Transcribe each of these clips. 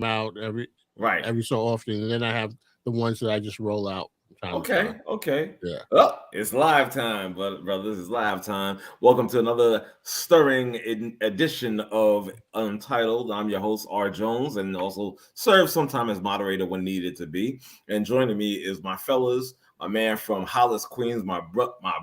out every so often, and then I have the ones that I just roll out. Okay. Yeah. Oh, it's live time, brothers. It's live time. Welcome to another stirring edition of Untitled. I'm your host, R. Jones, and also serve sometime as moderator when needed to be. And joining me is my fellas, a man from Hollis, Queens, my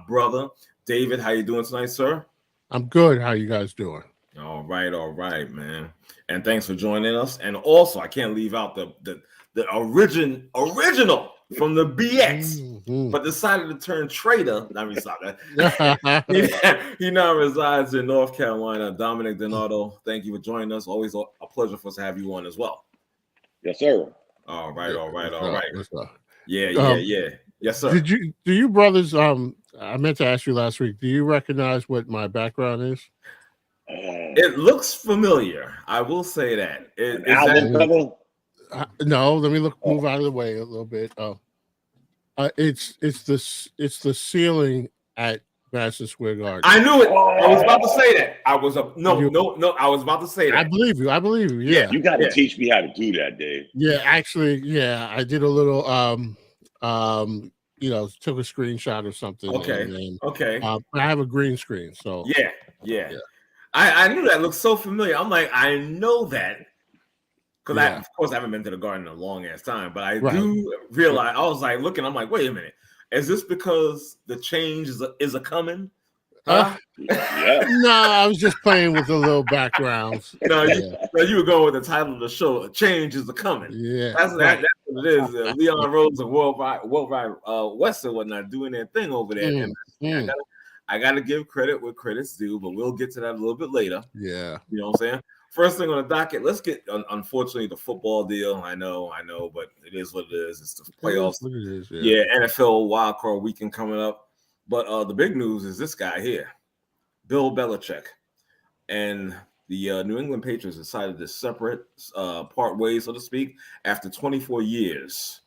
brother, David. How you doing tonight, sir? I'm good. How you guys doing? All right, man. And thanks for joining us. And also, I can't leave out the original from the BX, but decided to turn traitor. Let me stop that. He now resides in North Carolina. Dominic Donato, thank you for joining us. Always a pleasure for us to have you on as well. Yes, sir. All right. Yeah. Yes, sir. Do you brothers? I meant to ask you last week. Do you recognize what my background is? It looks familiar. I will say that. No, let me move out of the way a little bit. It's the ceiling at Madison Square Garden. I knew it. I was about to say that. I was about to say that. I believe you. Yeah. You got to teach me how to do that, Dave. Yeah, actually, I did a little took a screenshot or something. Okay. I have a green screen, so yeah. I knew that looked so familiar. I'm like, I know that. Because of course, I haven't been to the Garden in a long ass time, but I do realize. I was like looking. I'm like, wait a minute, is this because the change is a coming? Huh? No, I was just playing with a little background. No, you were going with the title of the show. Change is a coming. Yeah, that's what it is. Leon Rose and Worldwide West and whatnot doing their thing over there. I got to give credit where credit's due, but we'll get to that a little bit later. Yeah, you know what I'm saying. First thing on the docket, let's get, unfortunately, the football deal. I know, but it is what it is. It's the playoffs. NFL Wildcard weekend coming up. But the big news is this guy here, Bill Belichick. And the New England Patriots decided to separate, part ways, so to speak, after 24 years,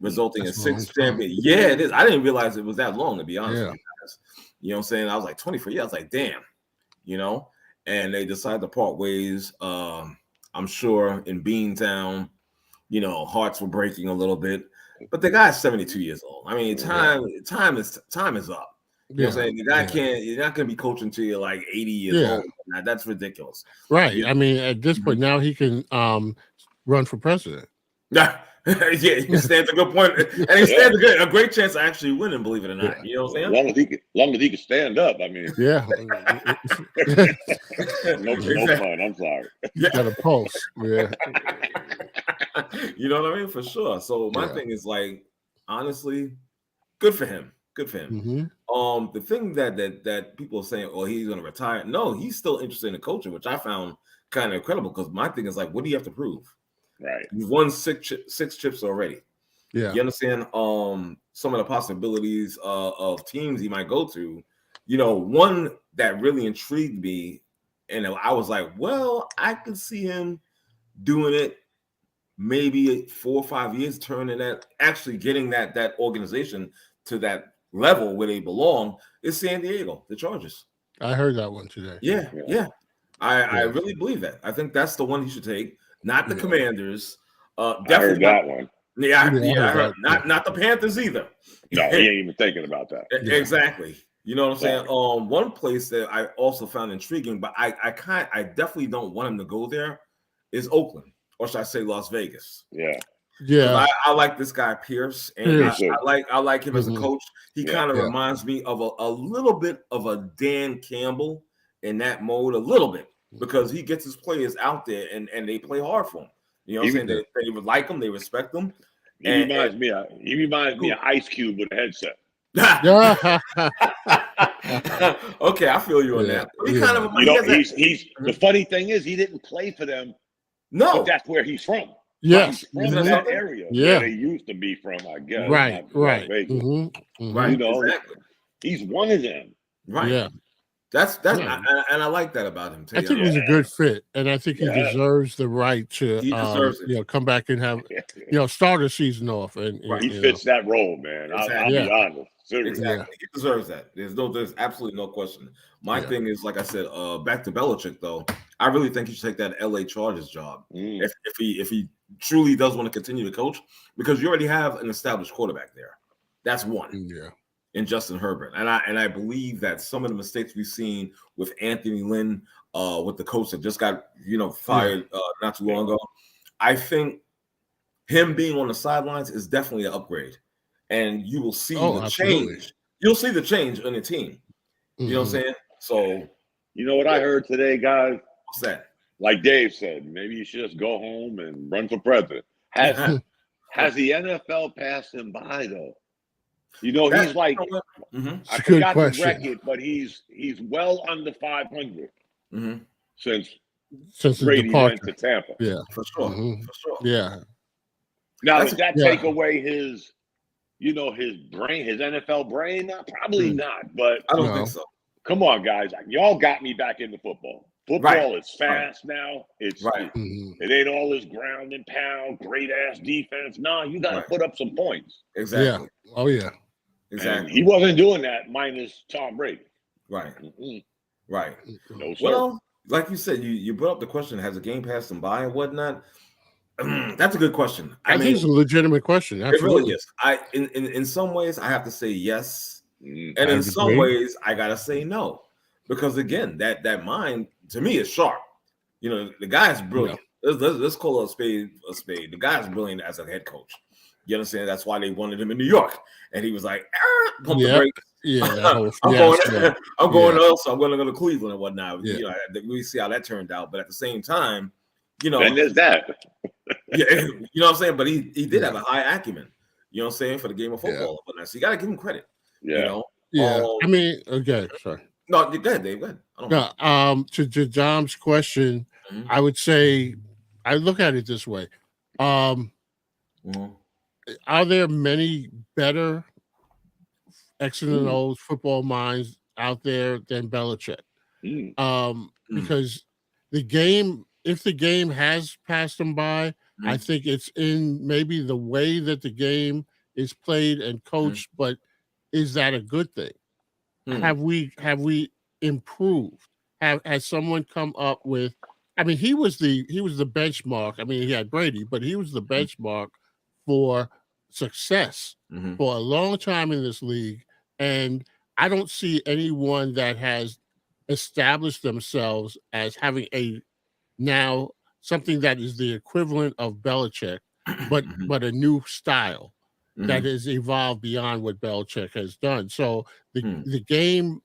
resulting in 6 champions. Yeah, it is. I didn't realize it was that long, to be honest with you guys. You know what I'm saying? I was like, 24 years. I was like, damn, and they decided to part ways. I'm sure in Beantown, hearts were breaking a little bit. But the guy's 72 years old. I mean, time is up. You know what I'm saying? The guy you're not going to be coaching till you're like 80 years old. Now, that's ridiculous. Right. I mean, at this point, now he can run for president. Yeah. He stands a good point. And he stands a great chance of actually winning, believe it or not. You know what I'm saying? Long as he can stand up, I mean. Yeah. No fun. I'm sorry. He's got a pulse. Yeah. You know what I mean? For sure. So my thing is like, honestly, good for him. Mm-hmm. The thing that people are saying, oh, he's going to retire. No, he's still interested in the coaching, which I found kind of incredible because my thing is like, what do you have to prove? Right. You've won six chips already. Yeah. You understand some of the possibilities of teams he might go to. One that really intrigued me, and I was like, well, I could see him doing it maybe 4 or 5 years, turning that, actually getting that organization to that level where they belong, is San Diego, the Chargers. I heard that one today. Yeah. I really believe that. I think that's the one he should take. Not the Commanders. Definitely I heard that one. Yeah, I heard. Not the Panthers either. No, he ain't even thinking about that. Exactly. You know what I'm saying? One place that I also found intriguing, but I definitely don't want him to go there, is Oakland, or should I say Las Vegas? Yeah. I like this guy Pierce, and I like him as a coach. He kind of reminds me of a little bit of a Dan Campbell in that mode, a little bit. Because he gets his players out there and they play hard for him. You know what I'm saying? They would like him, they respect him. He reminds me of Ice Cube with a headset. Okay, I feel you on that. The funny thing is he didn't play for them. No, but that's where he's from. Yeah, he's from that area. Yeah, where they used to be from, I guess. Right. Right. Exactly. He's one of them. Right. Yeah. And I like that about him. I think he's a good fit, and I think he deserves the right to come back and have start a season off. And he fits that role, man. Exactly. I'll be honest. Seriously. Exactly, he deserves that. There's absolutely no question. My thing is, like I said, back to Belichick though. I really think he should take that LA Chargers job if he truly does want to continue to coach, because you already have an established quarterback there. That's one. Yeah. In Justin Herbert. And I believe that some of the mistakes we've seen with Anthony Lynn, with the coach that just got fired not too long ago, I think him being on the sidelines is definitely an upgrade. And you will see the change. You'll see the change on the team. You know what I'm saying? So you know what I heard today, guys? What's that? Like Dave said, maybe you should just go home and run for president. Has the NFL passed him by though? He's like, I forgot the record, but he's well under 500 since Brady went to Tampa. Yeah, for sure. Yeah. Now, does that take away his brain, his NFL brain? Probably not, but I don't think so. Come on, guys. Y'all got me back into football. Football is fast now. It ain't all this ground and pound, great ass defense. No, you got to put up some points. Exactly. Yeah. Oh yeah. Exactly. And he wasn't doing that minus Tom Brady. Right. Right. No, sir. Well, like you said, you brought up the question: has the game passed them by and whatnot? That's a good question. I think it's a legitimate question. Absolutely. It really is. In some ways, I have to say yes, and in some ways, I gotta say no, because again, that mind to me is sharp. The guy's brilliant. Let's call a spade a spade. The guy's brilliant as a head coach. You understand? That's why they wanted him in New York, and he was like, "Pump the brakes." Yeah, I'm going also. I'm going to go to Cleveland and whatnot. We see how that turned out, but at the same time, and there's that. You know what I'm saying? But he did have a high acumen. You know what I'm saying, for the game of football and whatnot. So you got to give him credit. Yeah. I mean, okay, sorry. No, go ahead, Dave. Go ahead. I don't know. To Dom's question, I would say I look at it this way. Are there many better X and O's football minds out there than Belichick? Because if the game has passed them by, I think it's in maybe the way that the game is played and coached. But is that a good thing? Have we improved? Has someone come up with? I mean, he was the benchmark. I mean, he had Brady, but he was the benchmark for success for a long time in this league. And I don't see anyone that has established themselves as having now something that is the equivalent of Belichick, but a new style that has evolved beyond what Belichick has done. So the game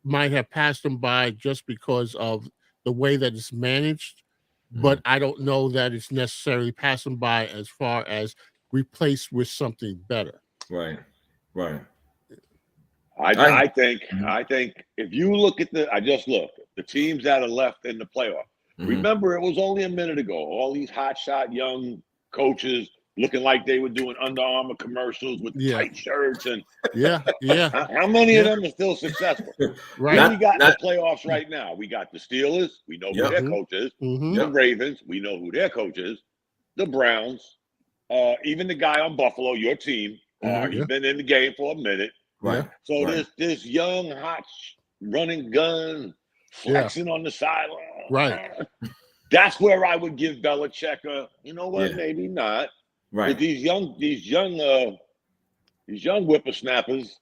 might have passed them by just because of the way that it's managed, but I don't know that it's necessarily passed them by as far as replaced with something better. Right. I think if you look at the teams that are left in the playoff. Remember, it was only a minute ago. All these hotshot young coaches looking like they were doing Under Armour commercials with tight shirts and How many of them are still successful? Right. We got in the playoffs right now. We got the Steelers. We know who their coach is. The Ravens. We know who their coach is. The Browns. Even the guy on Buffalo, your team. He's been in the game for a minute. Right. So this young, hot, running gun, flexing on the sideline. Right. That's where I would give Belichick maybe not. Right. But these young whippersnappers,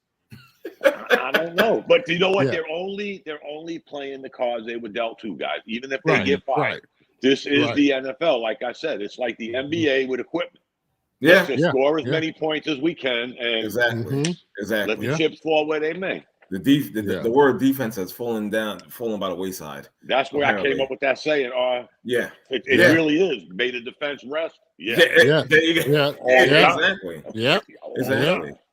I don't know. But you know what? They're only playing the cards they were dealt to, guys. Even if they get fired. This is the NFL. Like I said, it's like the NBA with equipment. Let's just score as many points as we can, and exactly. Let the chips fall where they may. The word defense has fallen by the wayside. That's where I came up with that saying. It really is. Made a defense rest. Exactly. Yeah. Exactly.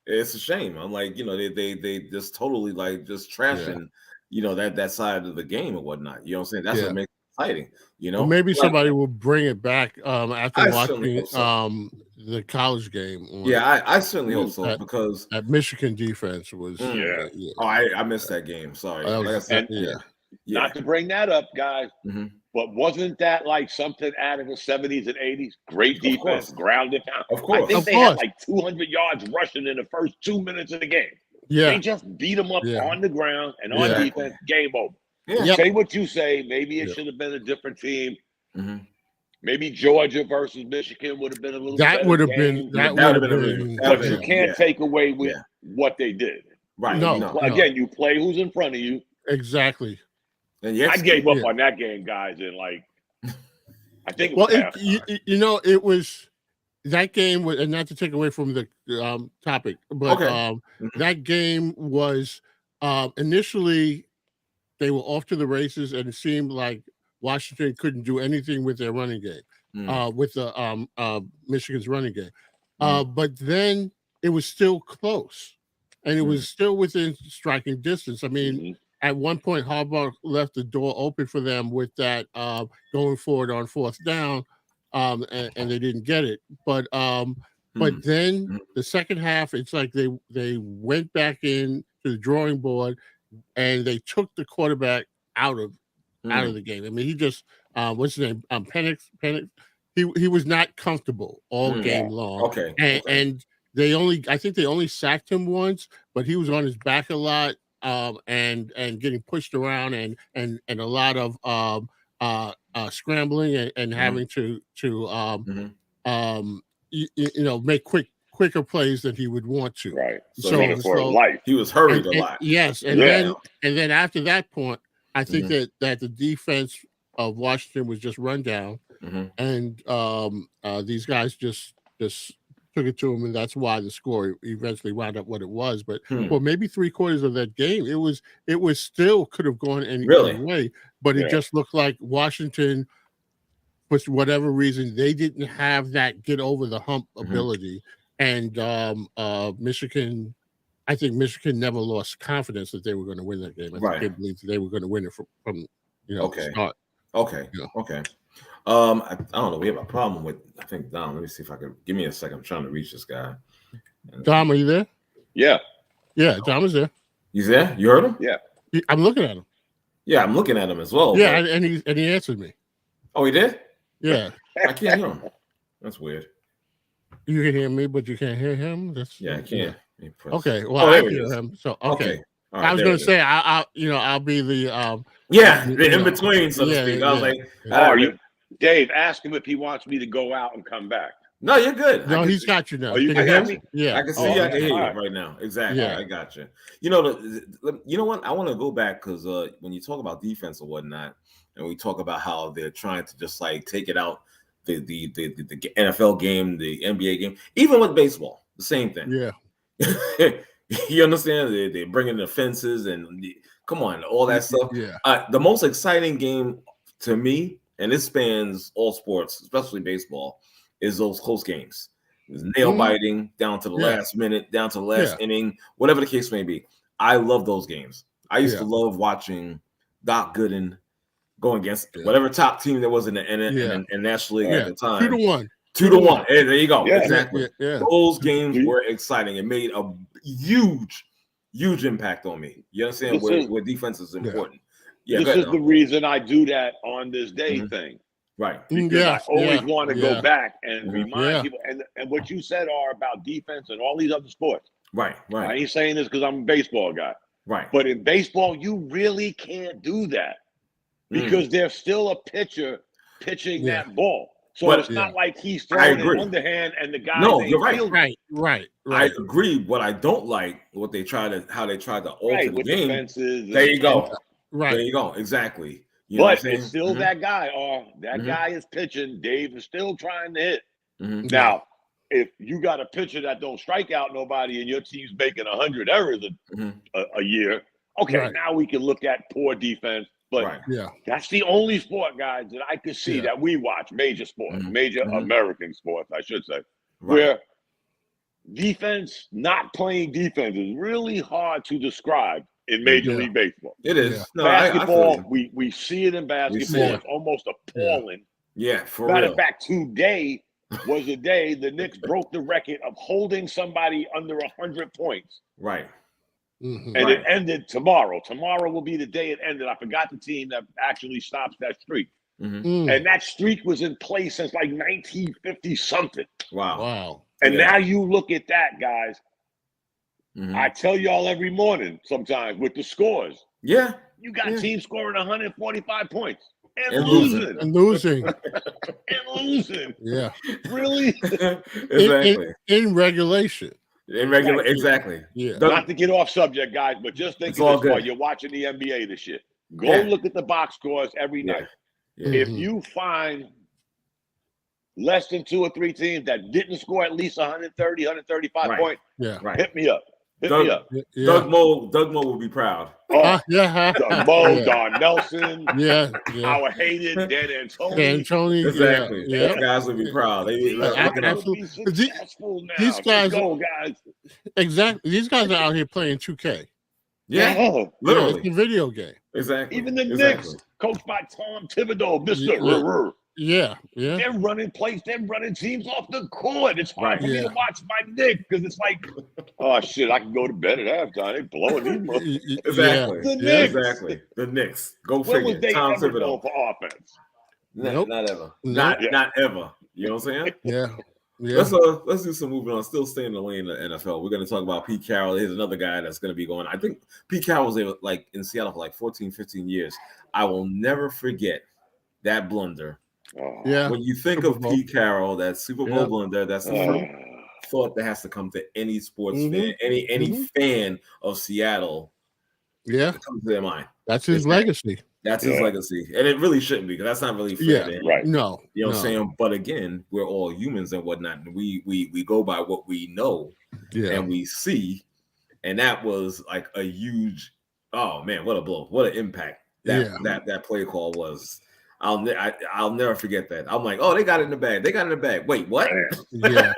It's a shame. I'm like, they just totally just trashing, that side of the game and whatnot. You know what I'm saying? That's what makes it exciting. Well, maybe somebody will bring it back after watching the college game. I certainly hope so because that Michigan defense was. Yeah. Oh, I missed that game. Sorry. Not to bring that up, guys, but wasn't that like something out of the 70s and 80s? Great defense, grounded pound. Of course. I think they had like 200 yards rushing in the first 2 minutes of the game. Yeah. They just beat them up on the ground and on defense. Game over. Yeah. Say what you say. Maybe it should have been a different team. Maybe Georgia versus Michigan would have been a little. That would have been. But you can't take away with what they did. Right. Again, you play who's in front of you. Exactly. And yes, I gave up on that game, guys, and like I think. It was that game was, and not to take away from the topic, but that game was initially they were off to the races, and it seemed like Washington couldn't do anything with their running game, with the Michigan's running game. But then it was still close, and it was still within striking distance. I mean, at one point, Harbaugh left the door open for them with that going forward on fourth down, and they didn't get it. But then the second half, it's like they went back in to the drawing board, and they took the quarterback out of the game. I mean, he just what's his name? Penix. He was not comfortable all game long. Okay. And I think they only sacked him once, but he was on his back a lot, and getting pushed around and a lot of scrambling and having to make quicker plays than he would want to. Right. So for life. He was hurried a lot. Yes, and then after that point, I think that the defense of Washington was just run down, and these guys just took it to him, and that's why the score eventually wound up what it was. But for maybe 3/4 of that game, it was still could have gone any way, but it just looked like Washington, for whatever reason, they didn't have that get over the hump ability, and Michigan. I think Michigan never lost confidence that they were going to win that game. I think they believed they were going to win it from the start. Okay. Okay. I don't know. We have a problem with, I think, Dom. Let me see if I can. Give me a second. I'm trying to reach this guy. Dom, are you there? Yeah. Yeah, Dom is there. He's there? You heard him? Yeah. I'm looking at him. Yeah, I'm looking at him as well. Yeah, and he answered me. Oh, he did? Yeah. I can't hear him. That's weird. You can hear me, but you can't hear him? I can't. Okay, well, I hear him. So, okay. Right, I was going to say, I'll be the the in between, so to speak. I was like, Dave, ask him if he wants me to go out and come back. No, you're good. No, he's got you now. Oh, you can hear me? Yeah, I can see. I can hear you right now. Exactly. Yeah. I got you. You know what? I want to go back because when you talk about defense or whatnot, and we talk about how they're trying to just like take it out the NFL game, the NBA game, even with baseball, the same thing. Yeah. You understand? They're bringing the fences and come on, all that stuff. Yeah. The most exciting game to me, and it spans all sports, especially baseball, is those close games. It's nail biting down to the last minute, down to the last inning, whatever the case may be. I love those games. I used to love watching Doc Gooden going against whatever top team there was in the National League at the time. 2-1. 2-1. Hey, there you go. Yeah. Exactly. Yeah. Those games were exciting. It made a huge impact on me. You understand where defense is important. Yeah. This is the reason I do that on this day thing. Right. Because I always want to go back and remind people. And what you said are about defense and all these other sports. Right. I ain't saying this because I'm a baseball guy. Right. But in baseball, you really can't do that because there's still a pitcher pitching that ball. So it's not like he's throwing it underhand and the guy. No, you're right. Right. I agree. What I don't like, how they tried to alter the game. There you go. Right. There you go. Exactly. But it's still that guy. That guy is pitching. Dave is still trying to hit. Now, if you got a pitcher that don't strike out nobody and your team's making 100 errors a year, okay, now we can look at poor defense. But that's the only sport, guys, that I could see that we watch, major sports, major American sports, I should say, where defense, not playing defense is really hard to describe in Major League Baseball. It is. Yeah. No, basketball, we see it in basketball. It's almost appalling. Yeah, for Matter real. of fact, today, was the day the Knicks broke the record of holding somebody under 100 points. Right. And it ended tomorrow. Tomorrow will be the day it ended. I forgot the team that actually stops that streak. And that streak was in place since like 1950 something. Wow. And now you look at that, guys. I tell y'all every morning sometimes with the scores. Yeah. You got teams scoring 145 points and losing. And losing. Yeah. Really? Exactly. In regulation. Exactly. Yeah. Not to get off subject, guys, but just think of this while you're watching the NBA this shit. Go look at the box scores every night. Yeah. If you find less than 2 or 3 teams that didn't score at least 130, 135 points, hit me up. Hit me up. Doug Moe will be proud. Doug Moe, Don Nelson, Howard Hayden, Dan Antoni. Exactly. Those guys will be proud. Absolutely. These guys, exactly. These guys are out here playing 2K. Yeah, literally. It's a video game. Exactly. Even the Knicks, coached by Tom Thibodeau, Mr. Yeah. They're running plays. They're running teams off the court. It's hard for me to watch my Knicks because it's like, oh, shit, I can go to bed at halftime. They're blowing these. Exactly. The Knicks. Exactly. The Knicks. Go when figure. Was they Tom ever Thibodeau. for offense? Not ever. Not ever. You know what I'm saying? Yeah. Let's do some moving on. Still staying in the lane of the NFL. We're going to talk about Pete Carroll. Here's another guy that's going to be going. I think Pete Carroll was like in Seattle for like 14, 15 years. I will never forget that blunder. When you think of Pete Carroll, that Super Bowl blunder, that's the first thought that has to come to any sports fan, any fan of Seattle. Yeah, that comes to their mind. That's his legacy. That's his legacy, and it really shouldn't be because that's not really fair. Yeah, right. No, you know what I'm saying. But again, we're all humans and whatnot, and we go by what we know and we see, and that was like a huge. Oh man, what a blow! What an impact that play call was. I'll never forget that. I'm like, oh, they got it in the bag. They got it in the bag. Wait, what? Yeah.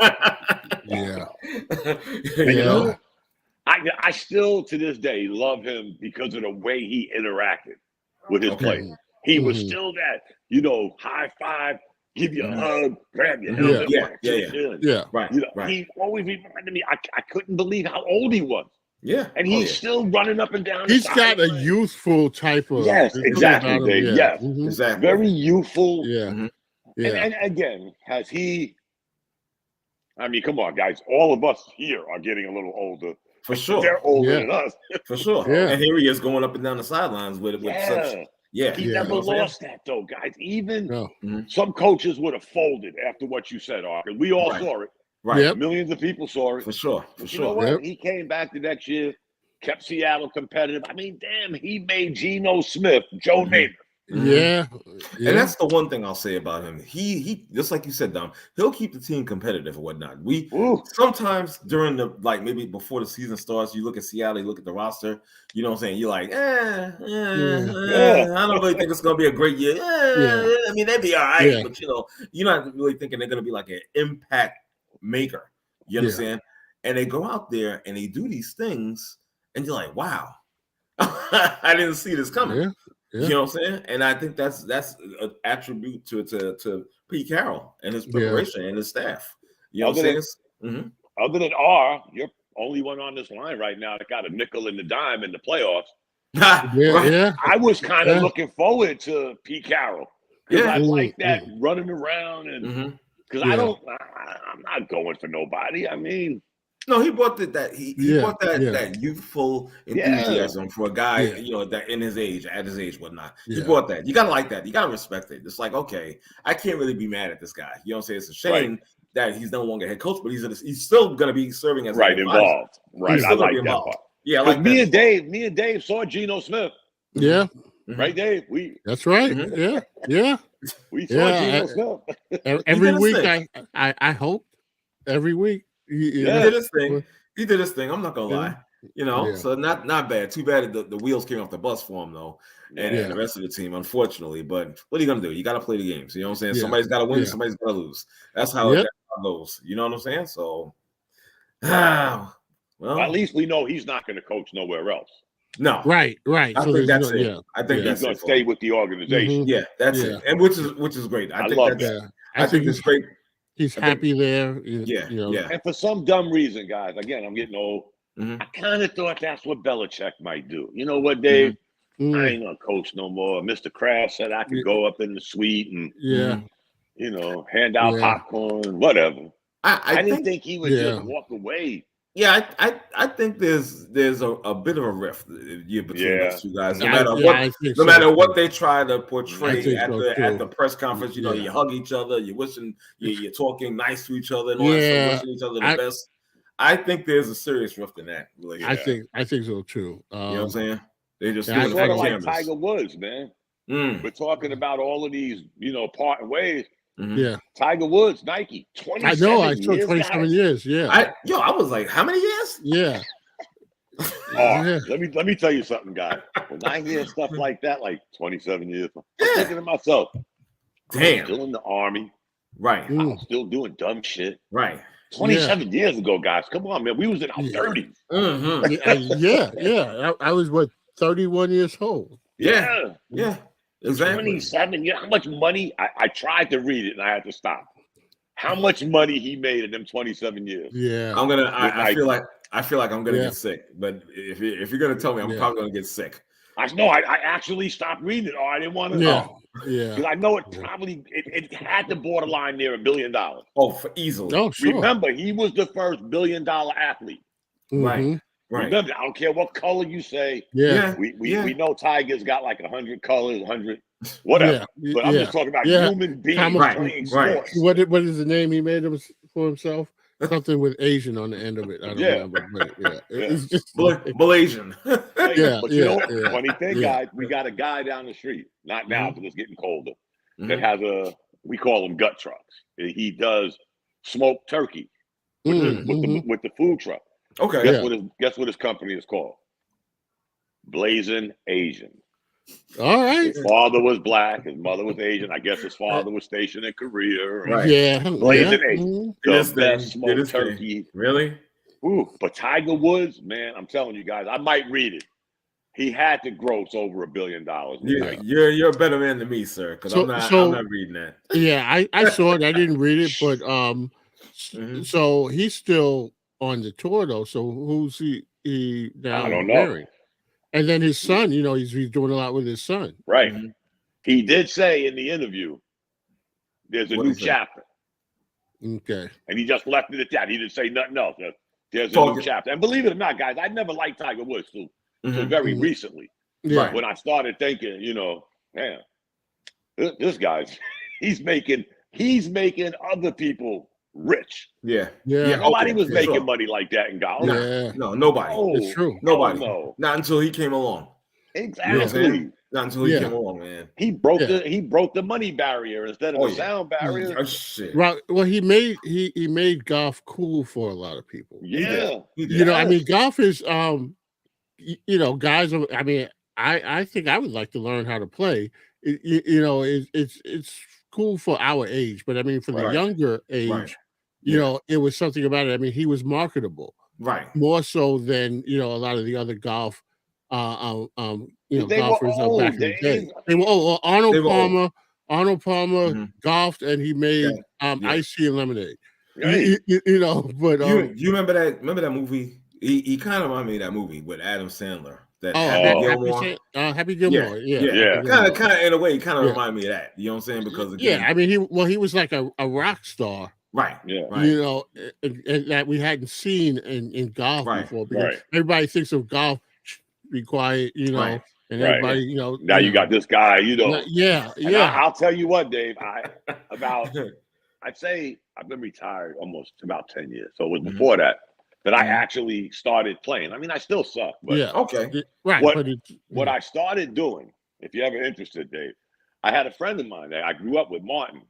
You know, I still to this day love him because of the way he interacted with his play. He was still that, high five, give you a hug, grab your helmet. Right. He always reminded me. I couldn't believe how old he was. Yeah, and he's still running up and down. He's got a youthful type of exactly, Dave. Yes, exactly, very youthful. Yeah. And again, has he? I mean, come on, guys. All of us here are getting a little older. For sure, they're older than us. For sure. Yeah. And here he is going up and down the sidelines with such. He never lost that though, guys. Even some coaches would have folded after what you said, Ark. We all saw it. Right. Yep. Millions of people saw it. For sure. You know what? He came back the next year, kept Seattle competitive. I mean, damn, he made Geno Smith, Joe Namath. Yeah. And that's the one thing I'll say about him. He just like you said, Dom, he'll keep the team competitive and whatnot. We sometimes during the maybe before the season starts, you look at Seattle, you look at the roster, you know what I'm saying? You're like, I don't really think it's gonna be a great year. I mean, they'd be all right, but you're not really thinking they're gonna be like an impact maker. You understand? And they go out there and they do these things, and you're like, wow, I didn't see this coming. Yeah. You know what I'm saying? And I think that's an attribute to Pete Carroll and his preparation and his staff. You know what I'm saying? Other than R, you're only one on this line right now that got a nickel and a dime in the playoffs. I was kind of looking forward to Pete Carroll. I like that running around and because I'm not going for nobody. I mean, no, he brought that youthful enthusiasm for a guy, that in his age, at his age, whatnot. He brought that. You gotta like that. You gotta respect it. It's like, okay, I can't really be mad at this guy. You know what I'm saying? It's a shame that he's no longer head coach, but he's still gonna be serving as involved. Right, I like that part. Yeah, like me and Dave saw Geno Smith. Yeah. Right, Dave. That's right. Yeah. We saw Geno Smith. Every week, I hope. Every week. He did his thing. He did his thing. I'm not gonna lie. So not bad. Too bad the wheels came off the bus for him though, and the rest of the team, unfortunately. But what are you gonna do? You got to play the games. You know what I'm saying? Somebody's got to win. Somebody's got to lose. That's how it goes. You know what I'm saying? So, well, at least we know he's not going to coach nowhere else. No, right. I think that's it. I think he's going to stay with the organization. Yeah, that's it. And which is great. I think that. I think it's great. he's happy there. Yeah, you know. yeah. And for some dumb reason, guys, again, I'm getting old. Mm-hmm. I kind of thought that's what Belichick might do. You know what, Dave? Mm-hmm. I ain't gonna coach no more. Mr. Kraft said I could go up in the suite and you know, hand out popcorn, whatever. I didn't think he would just walk away. Yeah, I think there's a bit of a rift between those two guys. No matter what they try to portray at the press conference, you know, you hug each other, you're wishing you're talking nice to each other, and all that stuff, wishing each other the best. I think there's a serious rift in that. Really. I think so too. You know what I'm saying? They just sort of like Tiger Woods, man. We're talking about all of these, you know, parting ways. Mm-hmm. Yeah, Tiger Woods, Nike. 27 I know. I saw 27 years. Yeah. I was like, how many years? Yeah. Let me tell you something, guys. When I hear stuff like that, like 27 years, I'm thinking to myself, damn, I'm still in the Army, right? I'm still doing dumb shit, right? 27 years ago, guys. Come on, man. We was in our 30s. Mm-hmm. I was 31 years old. Yeah. Exactly. 27 years. How much money? I tried to read it and I had to stop. How much money he made in them 27 years? Yeah. I feel like I'm gonna get sick. But if you're gonna tell me, I'm probably gonna get sick. I actually stopped reading it. Oh, I didn't want to know. Yeah. Because I know it probably it had to borderline near $1 billion. Oh, for easily. Oh, sure. Remember, he was the first $1 billion athlete. Mm-hmm. Right. Remember, I don't care what color you say. Yeah. We know Tiger's got like 100 colors, 100 whatever. Yeah. But I'm just talking about human beings playing sports. What is the name he made for himself? Something with Asian on the end of it. I don't remember. But it's just Malaysian. But you know what? Funny thing, guys, we got a guy down the street, not now because it's getting colder, that has we call them gut trucks. He does smoked turkey with the food truck. Okay. Guess what his company is called? Blazing Asian. All right. His father was black. His mother was Asian. I guess his father was stationed in Korea. Right. Yeah. Blazing Asian. The best smoked turkey. Really? Ooh. But Tiger Woods, man, I'm telling you guys, I might read it. He had to gross over $1 billion. You're a better man than me, sir. Because I'm not reading that. Yeah, I saw it. I didn't read it, but so he's still on the tour though. So who's he now? I don't know. Married? And then his son, you know, he's doing a lot with his son. Right. Mm-hmm. He did say in the interview, there's a new chapter. Okay. And he just left it at that. He didn't say nothing else. There's a new chapter. And believe it or not, guys, I never liked Tiger Woods too. Very recently. Yeah. When I started thinking, you know, man, this guy's he's making other people rich. Yeah. Nobody was making money like that in golf. No, nobody. It's true. Nobody. No. Not until he came along. Exactly. You know not until he came along, man. He broke the money barrier instead of the sound barrier. Oh, shit. Right. Well, he made golf cool for a lot of people. Yeah. You know, I mean, golf is you know, guys. I mean, I think I would like to learn how to play. You know, it's cool for our age, but I mean, for the younger age, you know, it was something about it. I mean, he was marketable, more so than you know a lot of the other golf, you know, golfers back in the day. They were Arnold Palmer golfed, and he made iced tea and lemonade. You know, but you remember that? Remember that movie? He kind of reminded me of that movie with Adam Sandler. Happy Gilmore. Yeah. Kind of in a way, he kind of reminded me of that. You know what I'm saying? Because again, I mean, he was like a rock star, right? Yeah, you know, and that we hadn't seen in golf before. Because everybody thinks of golf, be quiet, you know, and everybody, you know. Now you got this guy, you know. I'll tell you what, Dave. I'd say I've been retired almost about 10 years, so it was before that I actually started playing. I mean, I still suck, but what I started doing, if you're ever interested, Dave, I had a friend of mine that I grew up with, Martin.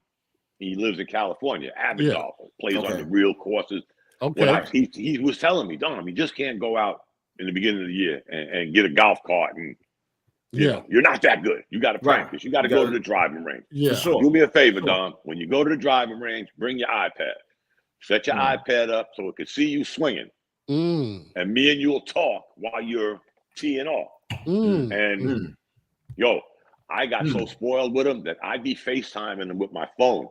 He lives in California, avid golfer, plays on the real courses. Okay. He was telling me, Dom, you just can't go out in the beginning of the year and get a golf cart and you know, you're not that good. You got to practice. You got to go to the driving range. Yeah. For sure. Do me a favor, Dom. When you go to the driving range, bring your iPad. Set your iPad up so it can see you swinging. And me and you will talk while you're teeing off. And yo, I got so spoiled with him that I'd be FaceTiming him with my phone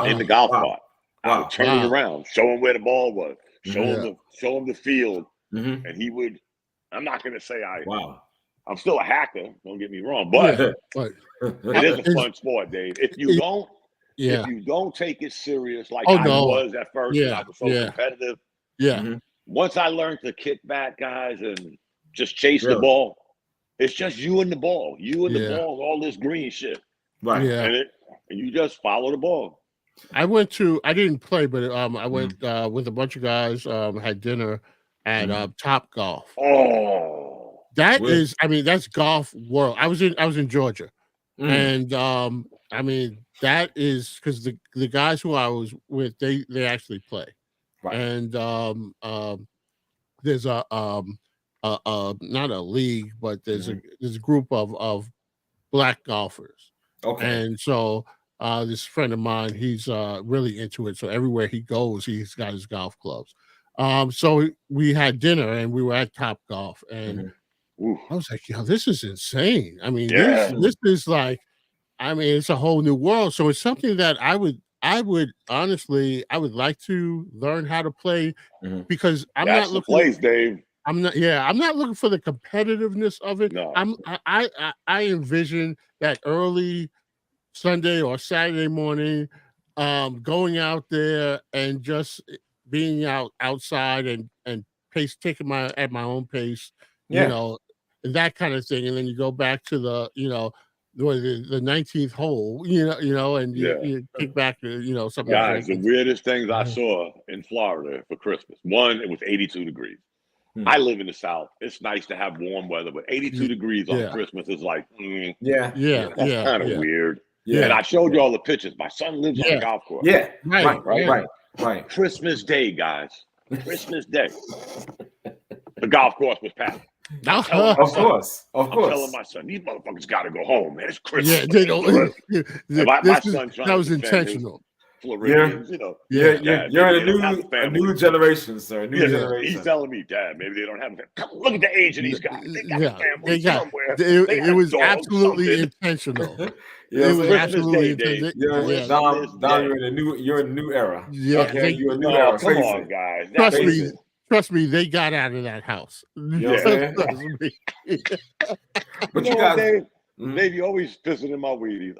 in the golf cart. I would turn it around, show him where the ball was, show him the field, and he would. I'm not going to say I'm still a hacker. Don't get me wrong, but it is a fun sport, Dave. If you don't take it serious like I was at first, and I was so competitive. Yeah. Once I learned to kick back, guys, and just chase the ball, it's just you and the ball, all this green shit. Right. Yeah. And you just follow the ball. I didn't play, but I went with a bunch of guys, had dinner at Top Golf. Oh, that's golf world. I was in Georgia, and that is because the guys who I was with, they actually play, right. And there's a not a league, but there's a group of black golfers. Okay, and so this friend of mine, he's really into it. So everywhere he goes, he's got his golf clubs. So we had dinner and we were at Top Golf, and I was like, yo, this is insane. I mean, this is like, it's a whole new world. So it's something that I would honestly, I would like to learn how to play, because I'm not looking. Place, Dave. I'm not looking for the competitiveness of it. No. I envision that early Sunday or Saturday morning, going out there and just being outside and taking at my own pace, that kind of thing. And then you go back to the 19th hole, and you kick back to, something. Guys, the weirdest things I saw in Florida for Christmas. One, it was 82 degrees. I live in the South. It's nice to have warm weather, but 82 degrees on Christmas is like, that's kind of weird. Yeah. And I showed you all the pictures. My son lives on a golf course. Yeah. Right. Christmas Day, guys. Christmas Day. The golf course was packed. Of course. I'm telling my son, these motherfuckers got to go home, man. It's Christmas. Yeah, they don't. That was intentional. Floridians, you're in a new generation, sir. Generation. He's telling me, Dad, maybe they don't have a family. Look at the age of these guys. They got family somewhere. It was absolutely intentional. It was absolutely intentional. You're in a new era. Yeah, okay, you're a new era. Come on, guys. Trust me, they got out of that house. But you guys, Dave, you always pissing in my Wheaties.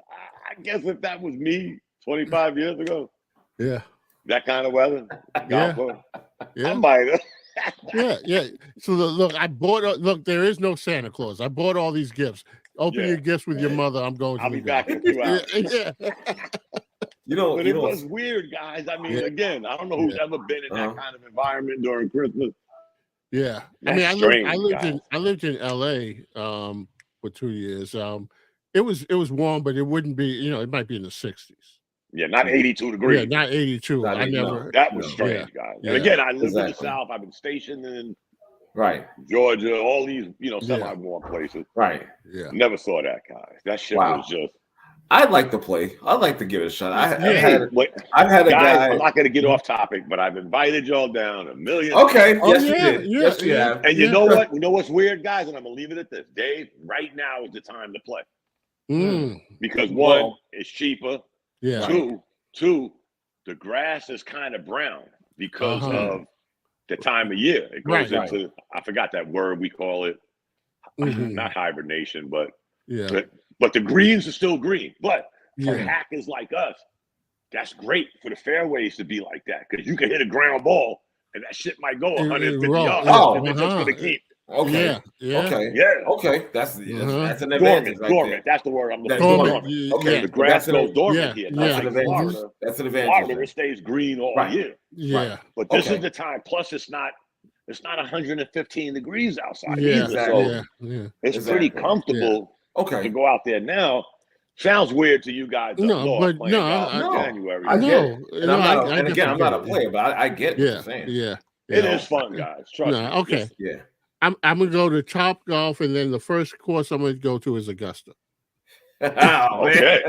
I guess if that was me 25 years ago, that kind of weather, I might have. Yeah. So look, there is no Santa Claus. I bought all these gifts. Open your gifts with your mother. I'll be back in 2 hours. But it was weird, guys. I mean, again, I don't know who's ever been in that kind of environment during Christmas. Yeah, that's I lived in LA for 2 years. It was warm, but it wouldn't be. It might be in the 60s. Yeah, not 82 degrees. Yeah, not 82. That was strange, guys. And again, I live in the South. I've been stationed in Georgia, all these semi-warm places. Right. Yeah. Never saw that, guys. That shit was just. I'd like to play. I'd like to give it a shot. I've had a guy. I'm not going to get off topic, but I've invited y'all down a million. Okay. Yes, you did. Yes, you have. And you know what? You know what's weird, guys? And I'm going to leave it at this. Dave, right now is the time to play. Because one, it's cheaper. Yeah. Two, the grass is kind of brown because of the time of year. It goes into, I forgot that word we call it, not hibernation, but the greens are still green. But for hackers like us, that's great for the fairways to be like that, because you can hit a ground ball and that shit might go 150 yards. It's just going to keep. Okay. Okay. That's an advantage. Dormant. That's the word I'm looking for. Okay. The grass goes dormant here. That's an advantage. That's an advantage. Florida, it stays green all year. Yeah. But this is the time. Plus, it's not 115 degrees outside either. So it's pretty comfortable to go out there now. Sounds weird to you guys. January. I get it. And again, I'm not a player, but I get what you're saying. Yeah. It is fun, guys. Trust me. Okay. Yeah. I'm gonna go to Top Golf, and then the first course I'm gonna go to is Augusta. Okay.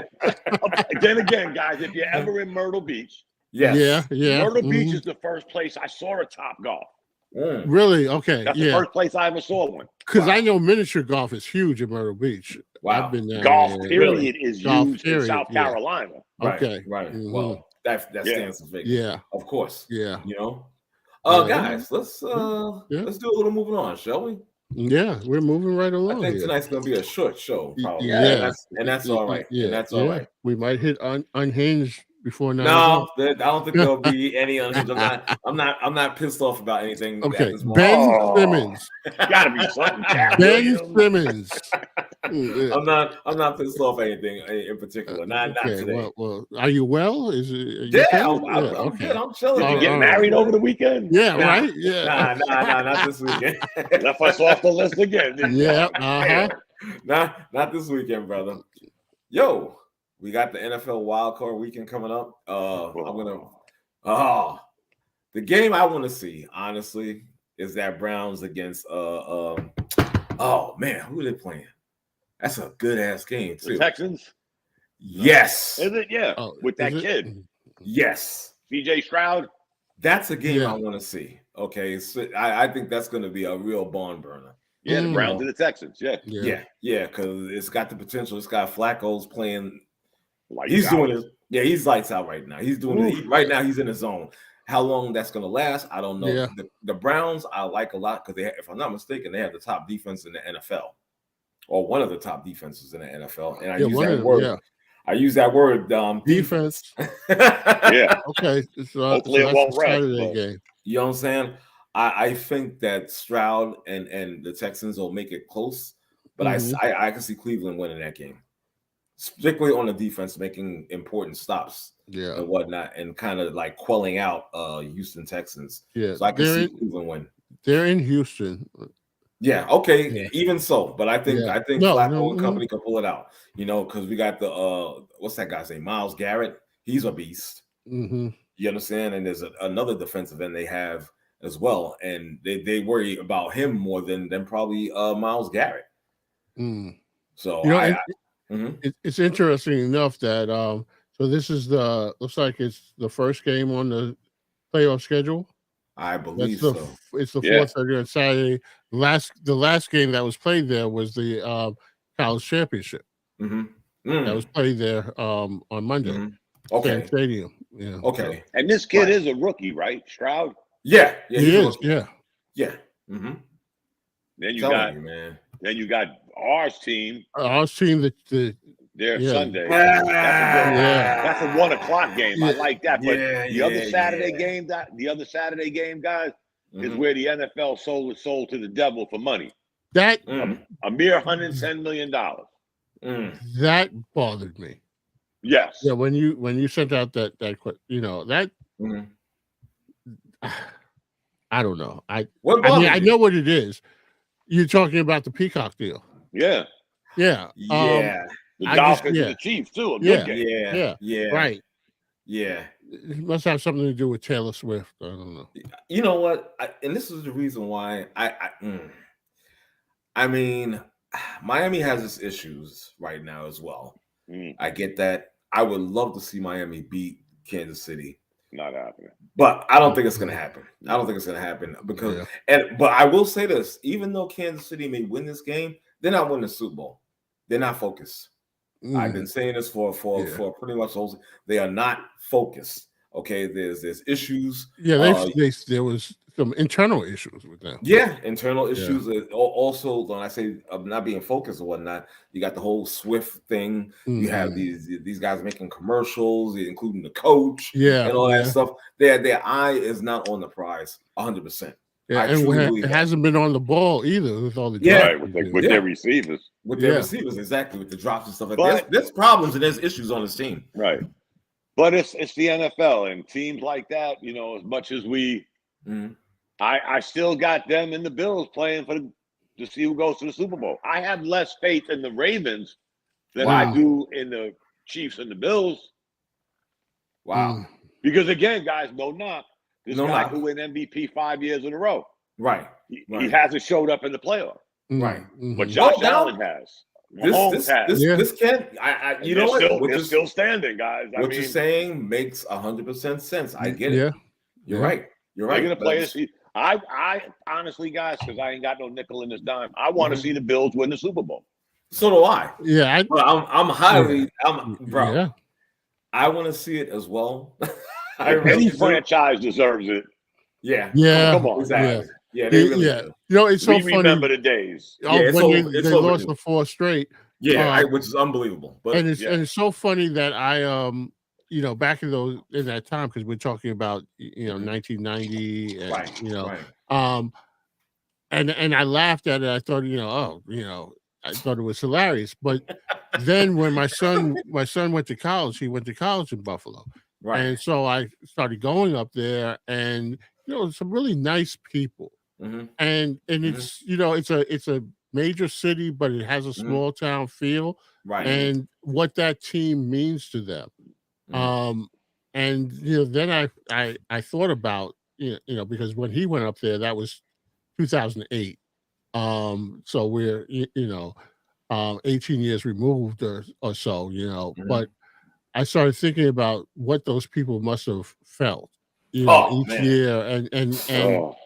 Then again, guys, if you're ever in Myrtle Beach, Myrtle Beach is the first place I saw a Top Golf. Really? Okay. That's the first place I ever saw one. Because I know miniature golf is huge in Myrtle Beach. Wow. I've been there. Golf period is huge in South Carolina. Okay. Right. Well, that stands to Vegas. Yeah, of course. Yeah, You know, Yeah. guys, let's do a little moving on, shall we? yeah, we're moving right along. I think here. tonight's gonna be a short show, probably. Yeah, and that's all right. Yeah, and that's all right. We might hit unhinged before now. No, I don't think there'll be any unhinged. I'm not pissed off about anything. Okay, Ben Simmons. Gotta be something. Ben Simmons. I'm not pissed off anything in particular. Not today. Well, are you well? Is it? I'm good. I'm chilling. Did you get married over the weekend? Yeah, right. Yeah. Nah, not this weekend. Left us off the list again. Yeah. Not this weekend, brother. Yo, we got the NFL Wildcard weekend coming up. The game I want to see, honestly, is that Browns against oh man, who are they playing? That's a good ass game too. The Texans? Yes. Is it? Yeah. With that kid. Yes. CJ Stroud. That's a game I want to see. Okay. So I think that's going to be a real barn burner. Yeah, the Browns and the Texans. Yeah. Because it's got the potential. It's got Flacco's playing. He's doing it. Yeah, he's lights out right now. He's doing it. Right now, he's in the zone. How long that's going to last, I don't know. Yeah. The Browns, I like a lot because if I'm not mistaken, they have the top defense in the NFL, or one of the top defenses in the NFL. And I use that word. Yeah. I use that word. Defense. Yeah. Okay. Hopefully it won't rest. Game. You know what I'm saying? I think that Stroud and the Texans will make it close, but I can see Cleveland winning that game, particularly on the defense, making important stops and whatnot, and kind of like quelling out Houston Texans. Yeah, so I can see Cleveland win. They're in Houston. Yeah, okay, even so, but I think Flacco and company can pull it out. You know, because we got the what's that guy's name? Myles Garrett. He's a beast. Mm-hmm. You understand? And there's another defensive end they have as well, and they worry about him more than probably Myles Garrett. So it's interesting enough that so this is looks like it's the first game on the playoff schedule. I believe so. It's the 4:30 on Saturday. The last game that was played there was the college championship. That was played there on Monday. Okay. Stadium. Yeah. Okay. And this kid is a rookie, right? Stroud. Yeah. He is. Yeah. Mm-hmm. Then you got ours team. Their Sunday. That's a 1:00 game. I like that. But the other Saturday game, guys, is where the NFL sold its soul to the devil for money. That a mere $110 million. That bothered me. Yes. Yeah. When you sent out that that. I don't know. I know what it is. You're talking about the Peacock deal. Yeah. Yeah. The Dolphins and the Chiefs too. A good game. Yeah. Right. Yeah. It must have something to do with Taylor Swift. I don't know. You know what? And this is the reason why I mean, Miami has its issues right now as well. I get that. I would love to see Miami beat Kansas City. Not happening. But I don't think it's going to happen. Because but I will say this, even though Kansas City may win this game, they're not winning the Super Bowl. They're not focused. I've been saying this for pretty much those. They are not focused. Okay, there's issues. Yeah, there was some internal issues with them. Yeah, internal issues. Also, when I say not being focused or whatnot, you got the whole Swift thing. You have these guys making commercials, including the coach, and all that stuff. Their eye is not on the prize 100%. Yeah, and it hasn't been on the ball either with all the with their receivers. With their receivers, exactly, with the drops and stuff like that. There's problems and there's issues on this team. Right. But it's the NFL and teams like that, as much as we I still got them and the Bills playing to see who goes to the Super Bowl. I have less faith in the Ravens than I do in the Chiefs and the Bills. Wow. Because again, guys, this guy who won MVP 5 years in a row. Right. He hasn't showed up in the playoff. Right. But Josh Allen has. This can you know what? They're still standing, guys. What you're saying makes 100% sense. I get it. You're right. You're right. They're gonna play this. I honestly, guys, because I ain't got no nickel in this dime. I want to see the Bills win the Super Bowl. So do I. Yeah, I'm highly. Bro. Yeah. I want to see it as well. Any franchise deserves it. Yeah. Come on. Exactly. Yeah, they really do. You know, it's so funny. Remember the days. When they lost the 4 straight. Yeah, which is unbelievable. But and it's so funny that I you know, back in that time, because we're talking about 1990 and and I laughed at it. I thought, I thought it was hilarious. But then when my son went to college, he went to college in Buffalo. Right. And so I started going up there, and some really nice people. Mm-hmm. And it's it's a major city, but it has a small town feel. Right. And what that team means to them. Mm-hmm. And then I thought about because when he went up there, that was 2008. So we're 18 years removed or so, mm-hmm. But I started thinking about what those people must have felt, each year, and so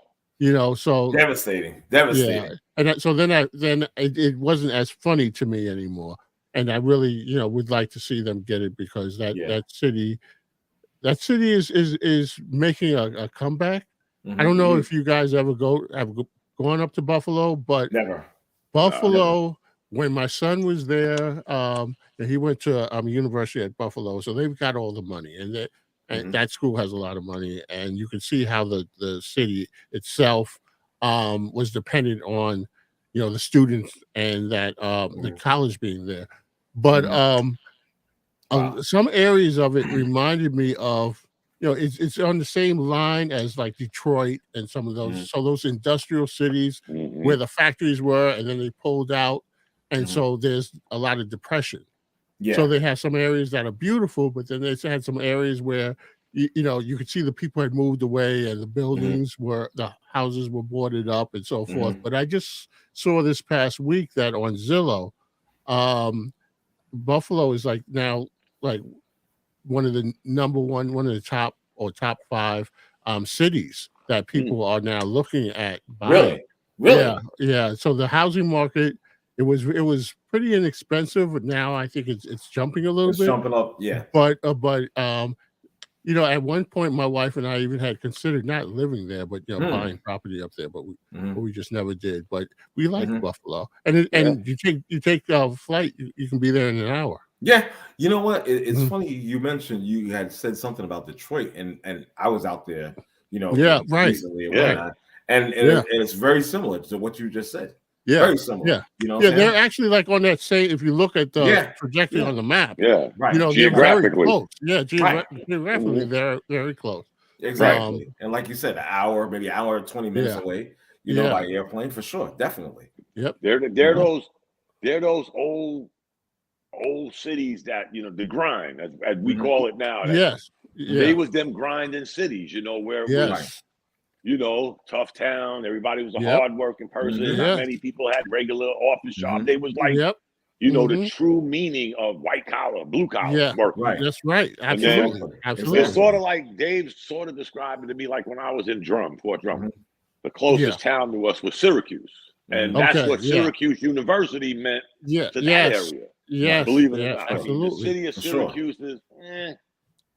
devastating. Yeah. And so then it wasn't as funny to me anymore, and I really would like to see them get it, because that city is making a comeback. Mm-hmm. I don't know if you guys have gone up to Buffalo, but never. Buffalo. Never. When my son was there, he went to University at Buffalo, so they've got all the money, and that school has a lot of money, and you can see how the city itself was dependent on the students and that the college being there. But some areas of it reminded me of it's on the same line as like Detroit and some of those so those industrial cities where the factories were, and then they pulled out. And so there's a lot of depression. Yeah. So they have some areas that are beautiful, but then they had some areas where, you could see the people had moved away, and the buildings the houses were boarded up and so forth. But I just saw this past week that on Zillow, Buffalo is now one of the top 5 cities that people are now looking at buying. Really? Yeah. So the housing market, it was pretty inexpensive, but now I think it's jumping a little bit. Jumping up, yeah. But at one point my wife and I even had considered not living there, but buying property up there, but we just never did. But we like Buffalo, and you take a flight, you can be there in an hour. Yeah, you know what? It's funny you mentioned you had said something about Detroit, and I was out there, recently and whatnot, and it's very similar to what you just said. Yeah, very similar. Yeah, they're actually like on that same. If you look at the trajectory on the map, right. They're very close. Yeah, geographically, they're very close. Exactly, and like you said, maybe an hour 20 minutes away. By airplane for sure, definitely. Yep, they're those old cities that the grind, as we call it now. They was them grinding cities. Where it was. Tough town. Everybody was a hard-working person. Not many people had regular office jobs. They was like, the true meaning of white-collar, blue-collar work. Right. That's right. Absolutely. It's sort of like Dave sort of described it to me like when I was in Fort Drum. The closest town to us was Syracuse. And that's what Syracuse University meant to that area. Yes. Believe it or not. Absolutely. The city of Syracuse is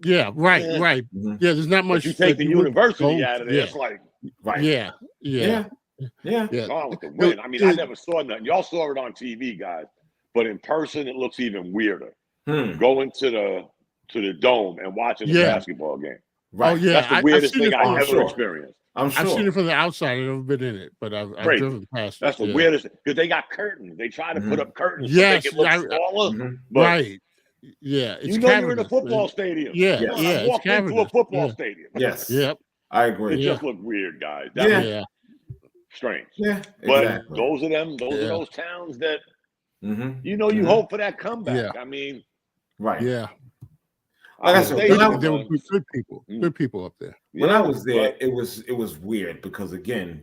Yeah, right. Yeah, there's not much. But you take the university out of there, it's like, Yeah. Gone with the wind. I mean, I never saw nothing. Y'all saw it on TV, guys, but in person, it looks even weirder. Going to the dome and watching the basketball game. Right. Oh, yeah. That's the weirdest thing I've ever experienced. I've seen it from the outside. I've never been in it, but I've driven past it. That's the weirdest, because they got curtains. They try to put up curtains to make it look smaller. Right. Yeah, it's you're in a football stadium. Yeah, walk into a football stadium. Yes. Yep. I agree. It just looked weird, guys. That was strange. Yeah. But those are those towns that you hope for that comeback. I mean, right. Yeah. Like I said, there were good people up there. When I was there, it was weird because again,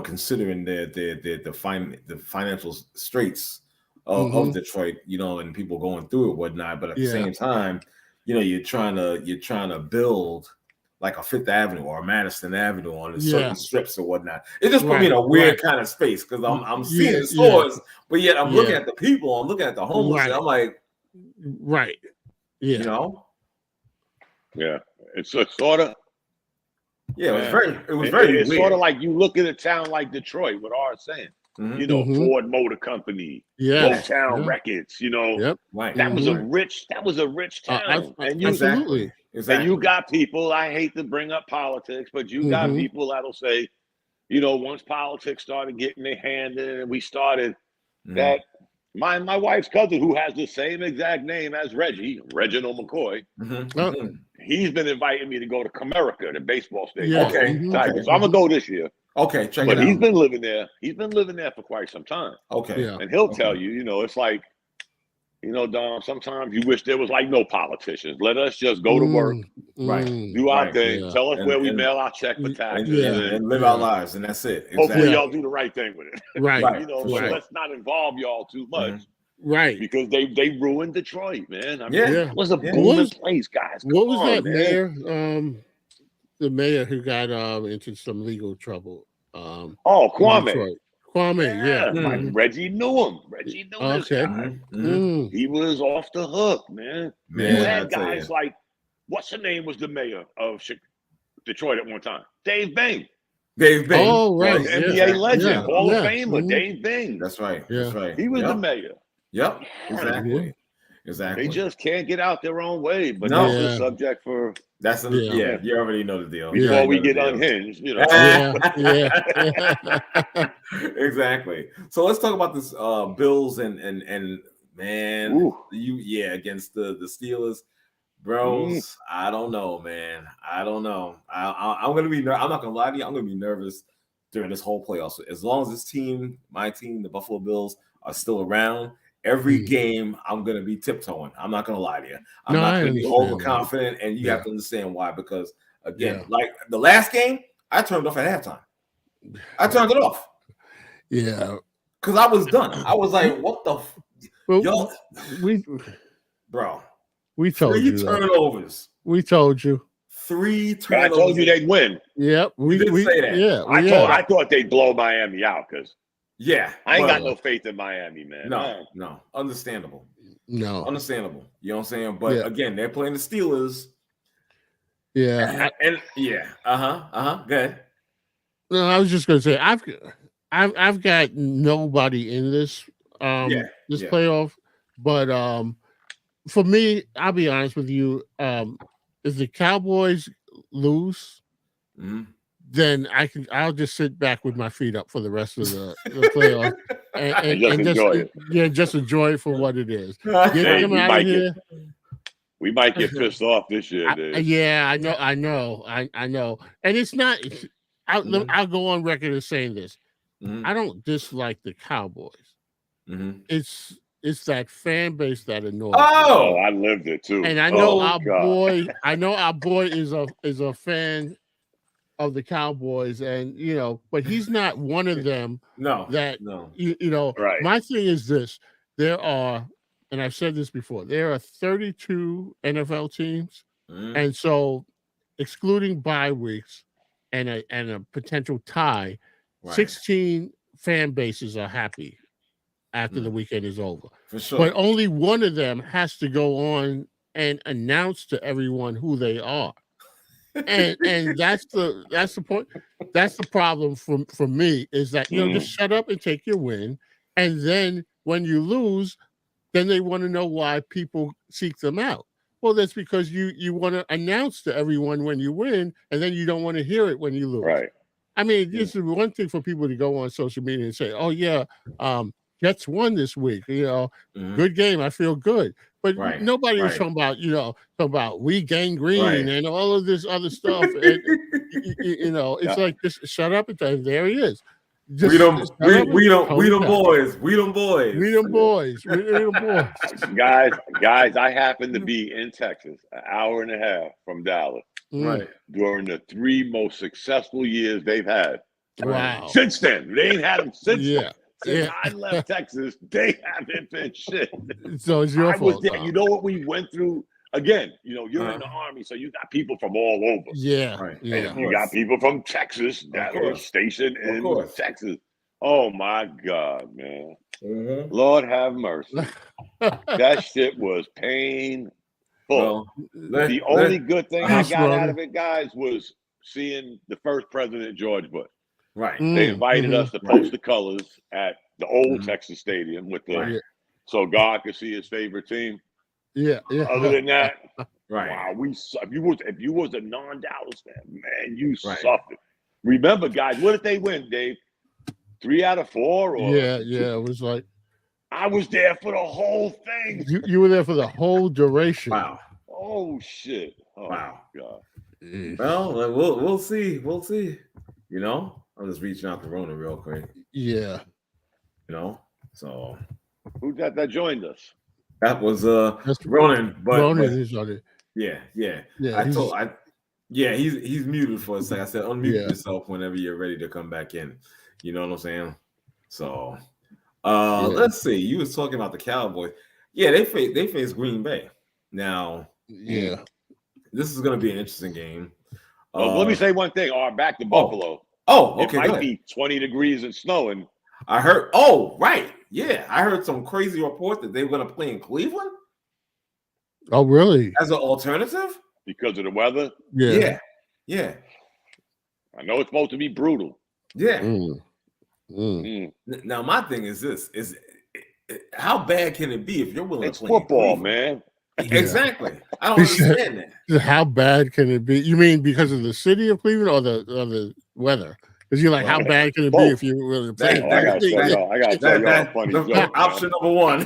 considering the financial straits of Detroit, and people going through it, whatnot. But at the same time, you're trying to build like a Fifth Avenue or a Madison Avenue on certain strips or whatnot. It just put me in a weird kind of space because I'm seeing the stores, but yet I'm looking at the people, I'm looking at the homeless, and I'm like, right. Yeah. You know? Yeah. It's sort of. Yeah, it was very It's weird. sort of like you look at a town like Detroit, what R is saying. Mm-hmm. You know, Ford Motor Company, Motown Records, you know. Yep. Right. That was a rich town. And you absolutely. And you got people, I hate to bring up politics, but you got people that'll say, you know, once politics started getting their hand in and we started that my wife's cousin, who has the same exact name as Reginald McCoy, he's been inviting me to go to Comerica, the baseball stadium. Yeah. Okay. So I'm gonna go this year. Okay, check it out. But he's been living there. He's been living there for quite some time. Okay. Yeah. And he'll tell you, you know, it's like, you know, Dom, sometimes you wish there was like no politicians. Let us just go to work, do our thing, tell us where we mail our check for taxes, and live our lives, and that's it. Exactly. Hopefully y'all do the right thing with it. Right. You know, let's not involve y'all too much. Right. Because they ruined Detroit, man. I mean, it was a booming booming place, guys. What was that mayor? The mayor who got into some legal trouble. Kwame. Kwame, Like Reggie knew him. Reggie knew this guy. He was off the hook, man. You had guys like, what's the name was the mayor of Detroit at one time? Dave Bing. Oh, right. NBA legend, Hall of Famer, Dave Bing. That's right. Yeah. That's right. He was the mayor. Yep. Exactly. They just can't get out their own way. But that's the subject for. That's you already know the deal. Before we get unhinged, you know. Exactly. So let's talk about this Bills and man, against the Steelers. Bros, I don't know, man. I don't know. I'm gonna be. I'm not gonna lie to you. I'm gonna be nervous during this whole playoffs. As long as this team, my team, the Buffalo Bills, are still around. Every game, I'm going to be tiptoeing. I'm not going to lie to you. I'm not going to be overconfident, and you have to understand why. Because, again, like the last game, I turned off at halftime. I turned it off. Yeah. Because I was done. I was like, what the Well, we told you. 3 turnovers. We told you. 3 turnovers. I told you they'd win. Yep. We did say that. Yeah. I thought they'd blow Miami out because I ain't got no faith in Miami, man. No. Understandable. No. Understandable. You know what I'm saying? But again, they're playing the Steelers. Yeah. And Go ahead. No, I was just gonna say I've got nobody in this playoff, but for me, I'll be honest with you, if the Cowboys lose, then I'll just sit back with my feet up for the rest of the playoff and just enjoy it for what it is. Get them out of here. We might get pissed off this year, dude. I know. And it's not. I'll go on record as saying this. I don't dislike the Cowboys. It's that fan base that annoys me. Oh, I lived it too. And I know our boy is a fan of the Cowboys, and but he's not one of them. Right. My thing is this: there are, and I've said this before, there are 32 NFL teams, and so excluding bye weeks and a potential tie, 16 fan bases are happy after the weekend is over. For sure. But only one of them has to go on and announce to everyone who they are. And that's the point. That's the problem for me is that just shut up and take your win, and then when you lose, then they want to know why people seek them out. Well, that's because you want to announce to everyone when you win, and then you don't want to hear it when you lose. Right. I mean, this is one thing for people to go on social media and say, "Oh yeah, Jets won this week. Good game. I feel good." But nobody was talking about we gangrene and all of this other stuff. And, it's like just shut up and there he is. We them boys. Guys, I happen to be in Texas, an hour and a half from Dallas. Right. During the 3 most successful years they've had. Wow. Since then. They ain't had them since then. Since Yeah. I left Texas, they haven't been shit. So it's your fault. You know what we went through? Again, you're in the Army, so you got people from all over. Yeah. Right. And you got people from Texas that are stationed in Texas. Oh my God, man. Lord have mercy. That shit was pain Well, the only good thing I got out of it, guys, was seeing the first president, George Bush. Right. They invited us to post the colors at the old Texas Stadium with the so God could see his favorite team. Yeah. Other than that, wow, if you was a non-Dallas fan, man, you suffered. Remember, guys, what did they win, Dave? 3 out of 4? Or yeah. It was like I was there for the whole thing. You were there for the whole duration. Wow. Oh shit. Oh, wow. God. Well, we'll see. We'll see. You know, I'm just reaching out to Rona real quick. Yeah. You know, so who's that joined us? That was Ronan. But Ronan is on it. Yeah. Yeah, he's muted for a second. I said unmute yourself whenever you're ready to come back in. You know what I'm saying? So let's see. You was talking about the Cowboys. Yeah, they face Green Bay. Now, this is going to be an interesting game. Let me say one thing. Back to Buffalo. Oh, okay. It might be 20 degrees and snowing. I heard. Oh, right. Yeah, I heard some crazy report that they were going to play in Cleveland. Oh, really? As an alternative? Because of the weather? Yeah. I know it's supposed to be brutal. Yeah. Now, my thing is this: how bad can it be if you're willing to play football, man? Exactly. I don't understand that. How bad can it be? You mean because of the city of Cleveland or the weather? Because you're like, how bad can it be if you really play? I got to tell y'all a funny joke. Option number one.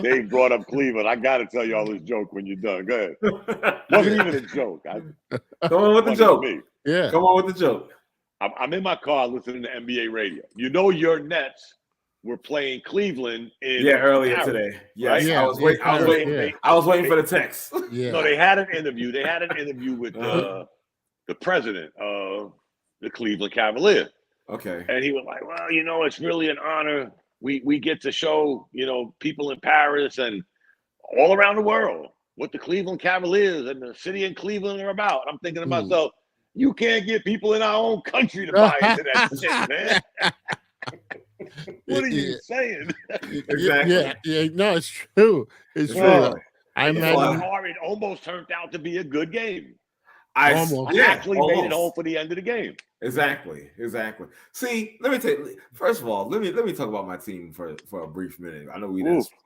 They brought up Cleveland. I got to tell y'all this joke when you're done. Go ahead. Wasn't even a joke. Come on with the joke. Yeah. Come on with the joke. I'm in my car listening to NBA radio. You know your Nets were playing Cleveland earlier today. Yes, right? I was waiting for the text. Yeah. No, they had an interview. They had an interview with the president of the Cleveland Cavaliers. Okay. And he was like, well, it's really an honor. We get to show, people in Paris and all around the world what the Cleveland Cavaliers and the city in Cleveland are about. I'm thinking to myself, you can't get people in our own country to buy into that shit, man. What are you saying? Exactly. Yeah. No, it's true. It's true. I imagine it almost turned out to be a good game. I actually made it home for the end of the game. Exactly. See, let me tell you. First of all, let me talk about my team for a brief minute. I know we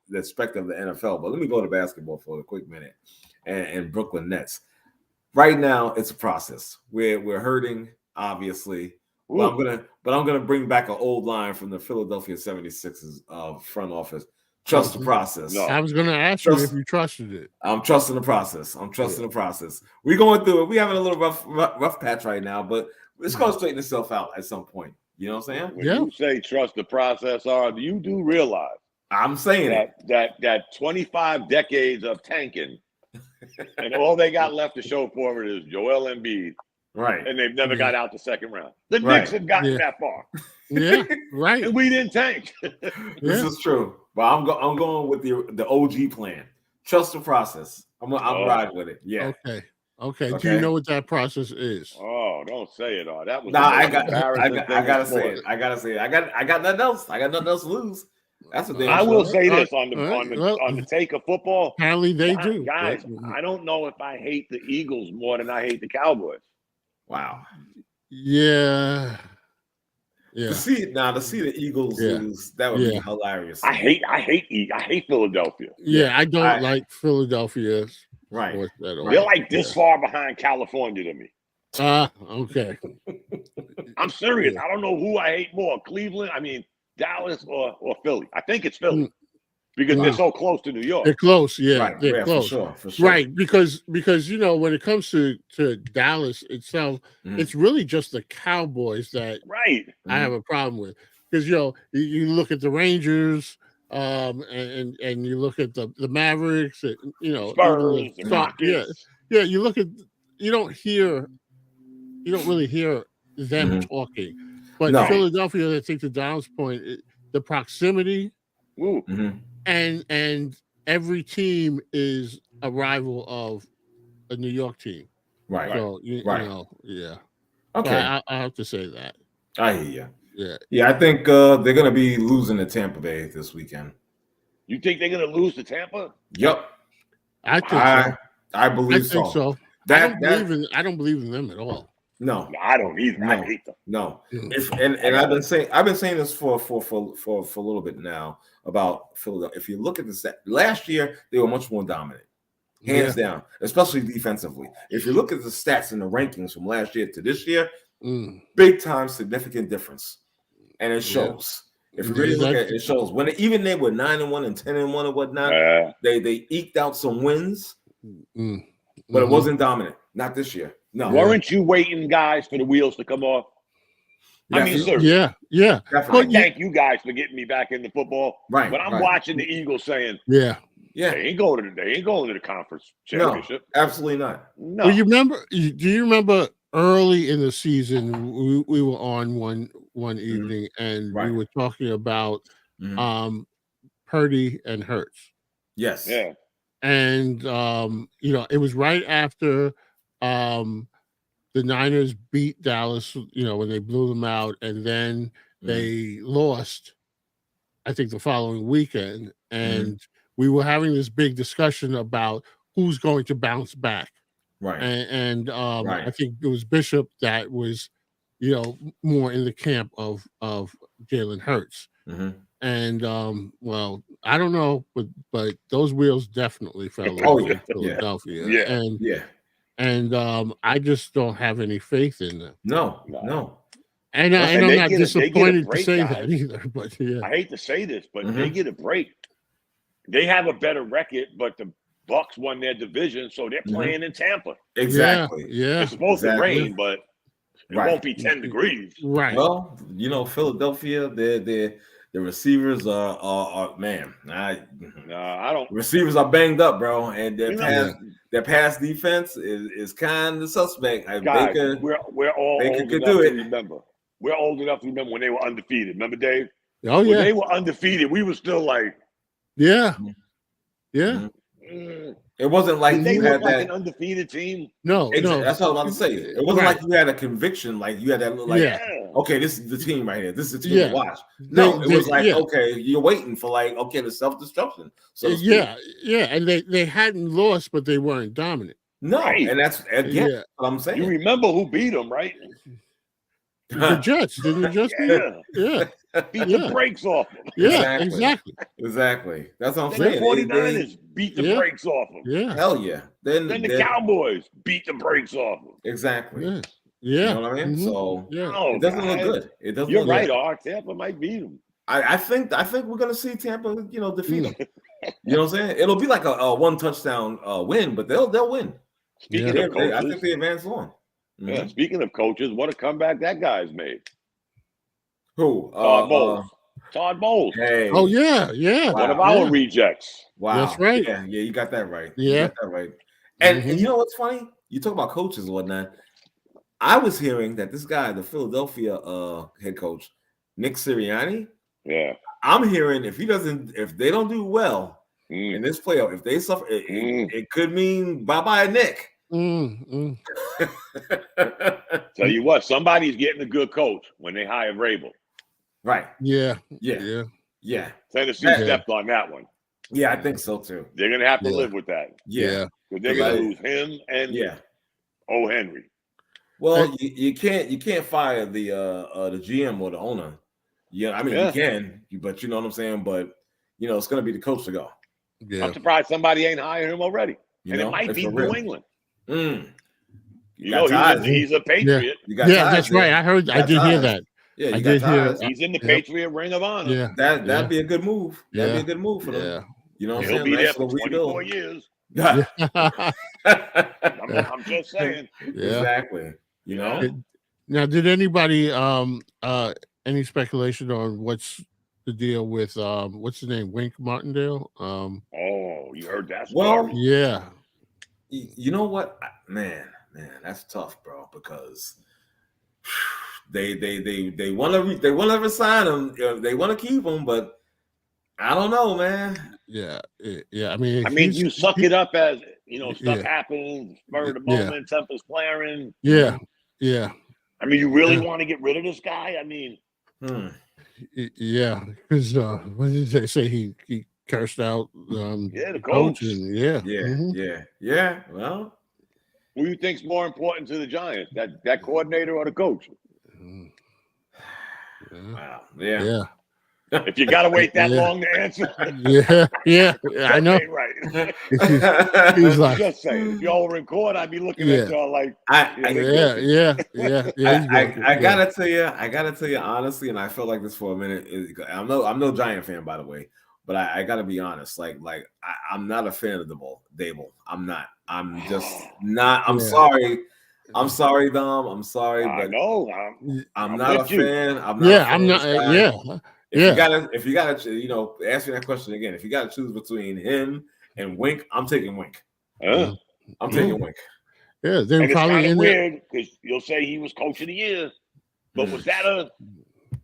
the spectrum of the NFL, but let me go to basketball for a quick minute. And Brooklyn Nets. Right now, it's a process. We're hurting, obviously. But I'm gonna bring back an old line from the Philadelphia 76ers front office. Trust the process. No. I was going to ask you if you trusted it. I'm trusting the process. The process. We're going through it. We're having a little rough patch right now, but it's going to straighten itself out at some point. You know what I'm saying? When you say trust the process, you do realize I'm saying that 25 decades of tanking and all they got left to show for it is Joel Embiid. Right. And they've never got out the second round. The Knicks have gotten that far. Yeah, right. And we didn't tank. This is true. But I'm going with the OG plan. Trust the process. I'm riding with it. Yeah. Okay. Do you know what that process is? Oh, don't say it. That was I gotta say it. I got nothing else. I got nothing else to lose. That's what I will say this on the take of football. Apparently they do. Guys, I don't know if I hate the Eagles more than I hate the Cowboys. Wow. Yeah. To see the Eagles lose, that would be hilarious. I hate Philadelphia. Yeah, I don't like Philadelphia. Right. They're like this far behind California to me. Okay. I'm serious. I don't know who I hate more, Dallas or Philly. I think it's Philly. Because they're so close to New York. They're close, they're close. For sure. Right, because when it comes to Dallas itself, it's really just the Cowboys that I have a problem with. Because you look at the Rangers, and you look at the Mavericks, Spurs, the Rockets. You look at you don't really hear them talking. But Philadelphia, I think to Donald's point, the proximity. And every team is a rival of a New York team. Right. So, you know, Okay. I have to say that. I hear you. Yeah. Yeah, I think they're going to be losing to Tampa Bay this weekend. You think they're going to lose to Tampa? Yep. I think so. I believe so. I don't believe in them at all. No, I don't either. No. I hate them. No. And I've been saying this for a little bit now about Philadelphia. If you look at the set last year, they were much more dominant, hands down, especially defensively. If you look at the stats and the rankings from last year to this year, big time significant difference, and it shows. If you really look at it, it shows. When even they were 9-1 and 10-1 and whatnot, they eked out some wins, but it wasn't dominant. Not this year. No. Weren't you waiting, guys, for the wheels to come off? Yeah. I mean, sir. Yeah. Well, thank you guys for getting me back into football. Right. But I'm watching the Eagles saying, yeah, they ain't going to the conference championship. No, absolutely not. No. Well, do you remember early in the season we were on one evening and we were talking about Purdy and Hurts. Yes. Yeah. And it was right after the Niners beat Dallas, when they blew them out, and then they lost, I think, the following weekend. And we were having this big discussion about who's going to bounce back. Right. And I think it was Bishop that was, more in the camp of Jalen Hurts. And well, I don't know, but those wheels definitely fell off in Philadelphia. And I just don't have any faith in them. No. And I'm not disappointed to say that either. But I hate to say this, but they get a break. They have a better record, but the Bucs won their division, so they're playing in Tampa. Exactly. Yeah. It's supposed to rain, but it won't be 10 degrees. Right. Well, Philadelphia, the receivers are man. I don't. Receivers are banged up, bro, and their pass defense is kind of suspect. Guys, we're all old enough to remember. We're old enough to remember when they were undefeated. Remember, Dave? Oh yeah. When they were undefeated, we were still like, yeah. It wasn't like they you look had like that an undefeated team. No, that's what I was about to say. It wasn't like you had a conviction, like you had that look like, okay, this is the team right here. This is the team to watch. No, it was like, okay, you're waiting for the self-destruction. So and they hadn't lost, but they weren't dominant. No, and that's again what I'm saying. You remember who beat them, right? The Jets. Didn't the Jets beat them? Yeah. Beat the brakes off them. Yeah, exactly. That's what I'm then saying. The 49ers beat the brakes off them. Yeah. Hell yeah. Then the Cowboys beat the brakes off them. Exactly. Yeah. You know what I mean? So it doesn't look good. It doesn't. You're look right, good. Art. Tampa might beat them. I think we're gonna see Tampa, defeat them. You know what I'm saying? It'll be like a one touchdown win, but they'll win. Speaking of coaches, I think they advance on. Yeah. Speaking of coaches, what a comeback that guy's made. Who? Todd Bowles. Hey. Oh yeah. Wow. One of our rejects. Wow. That's right. Yeah, you got that right. Yeah. You got that right. And you know what's funny? You talk about coaches and whatnot. I was hearing that this guy, the Philadelphia head coach, Nick Sirianni. Yeah. I'm hearing if they don't do well in this playoff, if they suffer, it could mean bye-bye Nick. Tell you what, somebody's getting a good coach when they hire Vrabel. Right. Yeah. Tennessee stepped on that one. Yeah, I think so too. They're gonna have to live with that. Yeah. Because they're gonna lose him and O. Henry. Well, you can't fire the GM or the owner. Yeah, I mean you can, but you know what I'm saying. But it's gonna be the coach to go. Yeah. I'm surprised somebody ain't hired him already. It might be New England. He's a Patriot. That's right. I did hear that. Yeah, I did hear. He's in the Patriot Ring of Honor. Yeah, that'd be a good move. That'd be a good move for them. Yeah. You know what I'm He'll saying? be there for 24 years. I'm just saying. Exactly. Now, did anybody any speculation on what's the deal with what's the name, Wink Martindale? You heard that story? Well, yeah. You know what, man, that's tough, bro, because they want to resign him. They want to keep him, but I don't know, man. Yeah. I mean, you suck it up as stuff happens, spur of the moment, tempers flaring. Yeah. I mean, you really want to get rid of this guy? I mean, yeah, because what did they say? He cursed out the coach. Yeah. Well, who do you think's more important to the Giants? That coordinator or the coach? Wow. Yeah. If you gotta wait that long to answer, I know. Right. He's like, just saying, if y'all were in court, I'd be looking at y'all like, I gotta tell you, honestly, and I felt like this for a minute. I'm no Giant fan, by the way, but I gotta be honest. I'm not a fan of Dable. I'm not. I'm just not. I'm sorry. I'm sorry, Dom. I'm sorry, but I'm not a fan. I'm not. If you gotta, ask me that question again. If you gotta choose between him and Wink, I'm taking Wink. I'm taking Wink. Yeah, they're and probably it's kind of weird because you'll say he was coach of the year, but was that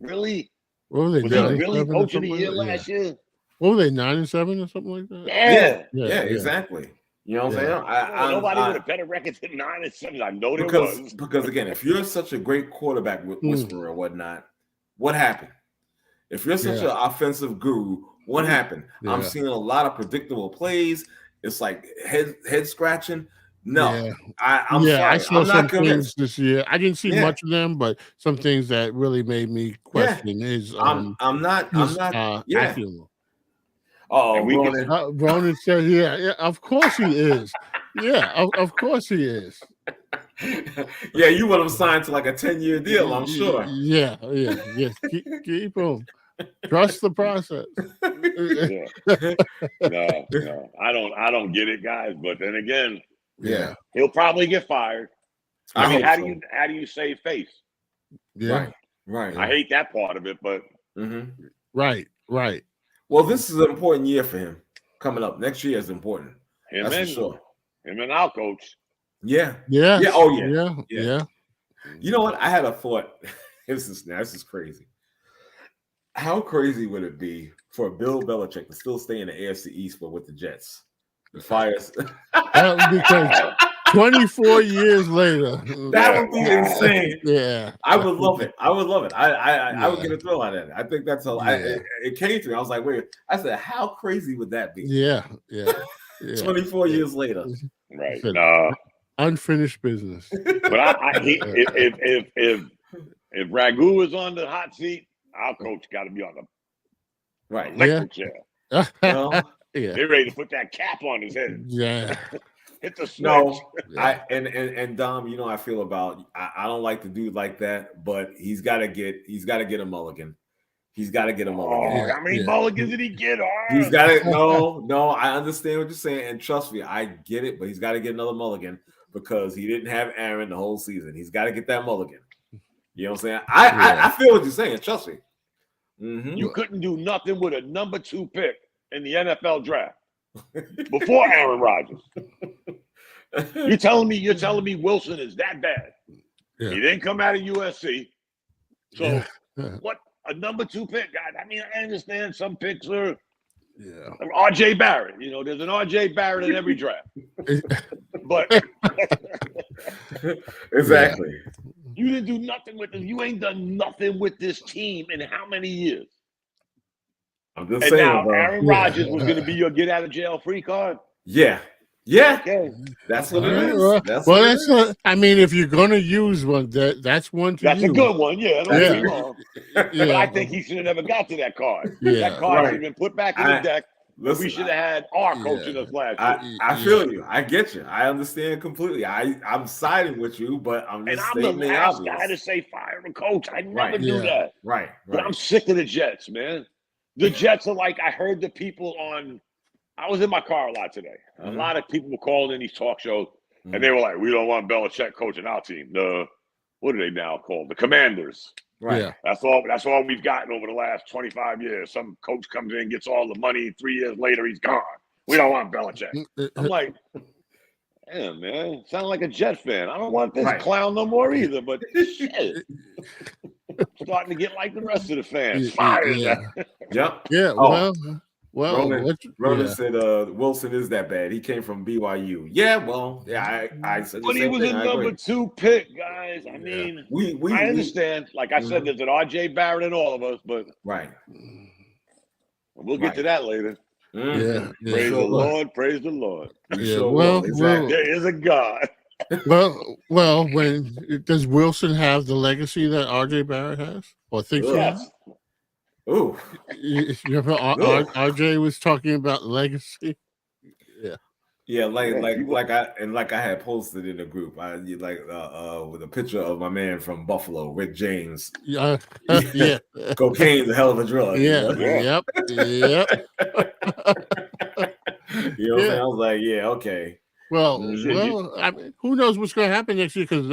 really? What were they? Was he really coach of the year last year? What were they, 9-7 or something like that? Yeah, exactly. You know what I'm saying? Nobody with a better record than 9-7. I know there was. Because again, if you're such a great quarterback whisperer or whatnot, what happened? If you're such an offensive guru, what happened? I'm seeing a lot of predictable plays. It's like head scratching. No, I'm sorry. I saw I'm some not convinced things this year. I didn't see much of them, but some things that really made me question his. I'm not. Acumen. Ronan said, "Yeah, of course he is. Yeah, of course he is." Yeah, you want him signed to like a 10-year deal, I'm sure. Yeah. Keep him. Trust the process. No, I don't get it, guys. But then again, he'll probably get fired. I mean, how do you save face? Yeah, right. I hate that part of it, but right. Well, this is an important year for him coming up. Next year is important. That's for sure. Him and our coach. Yeah. Oh yeah. You know what? I had a thought. This is crazy. How crazy would it be for Bill Belichick to still stay in the AFC East, but with the Jets? The Fires. Because 24 years later, that would be insane. Yeah, I would love it. I would get a thrill out of it. I think that's it came to me. I was like, wait. I said, how crazy would that be? Yeah. 24 years later, right? Unfinished business. But if Ragu is on the hot seat, our coach got to be on the electric chair. They're ready to put that cap on his head. Yeah. Hit the switch. No, and Dom, I feel about. I don't like the dude like that, but he's got to get a mulligan. He's got to get a mulligan. How many mulligans did he get? He's got it. No. I understand what you're saying, and trust me, I get it. But he's got to get another mulligan because he didn't have Aaron the whole season. He's got to get that mulligan. You know what I'm saying? I feel what you're saying. Trust me. Mm-hmm. You couldn't do nothing with a number 2 pick in the NFL draft before Aaron Rodgers. You're telling me Wilson is that bad? Yeah. He didn't come out of USC. So what? A number 2 pick, guys. I mean, I understand some picks are RJ Barrett. There's an RJ Barrett in every draft. But exactly. You didn't do nothing with them. You ain't done nothing with this team in how many years? I'm just saying. Now bro. Aaron Rodgers was going to be your get out of jail free card. Yeah. Okay. That's what it is. I mean, if you're going to use one, that's one to That's use. a good one. Yeah. Don't get me wrong. But I think he should have never got to that card. That card should have been put back in the deck. Listen, we should have had our coaching us last year. I feel you. I get you. I understand completely. I'm siding with you, but I'm the last guy to say fire a coach. I never do that. Right. But I'm sick of the Jets, man. The Jets are like, I heard the people I was in my car a lot today. A lot of people were calling in these talk shows, and they were like, we don't want Belichick coaching our team. What are they now called? The Commanders. Right. Yeah. That's all we've gotten over the last 25 years. Some coach comes in, gets all the money. 3 years later, he's gone. We don't want Belichick. I'm like, damn, man. Sound like a Jet fan. I don't want this clown no more either. But shit. Starting to get like the rest of the fans. Fire. Yep. Yeah. Ronan said Wilson is that bad. He came from BYU. Yeah, I said but he was a number 2 pick, guys. I mean, I understand. Like I said, there's an RJ Barrett in all of us, but right. We'll get to that later. Yeah. Praise the Lord. Praise the Lord. Exactly. There is a God. Well, does Wilson have the legacy that RJ Barrett has, or thinks he has? Ooh. You remember RJ was talking about legacy? Yeah. Yeah, like I had posted in the group. With a picture of my man from Buffalo, Rick James. Yeah. Cocaine's a hell of a drug. Yeah. Yep. You know what I'm saying? I was like, yeah, okay. Well, I mean, who knows what's going to happen next year? Because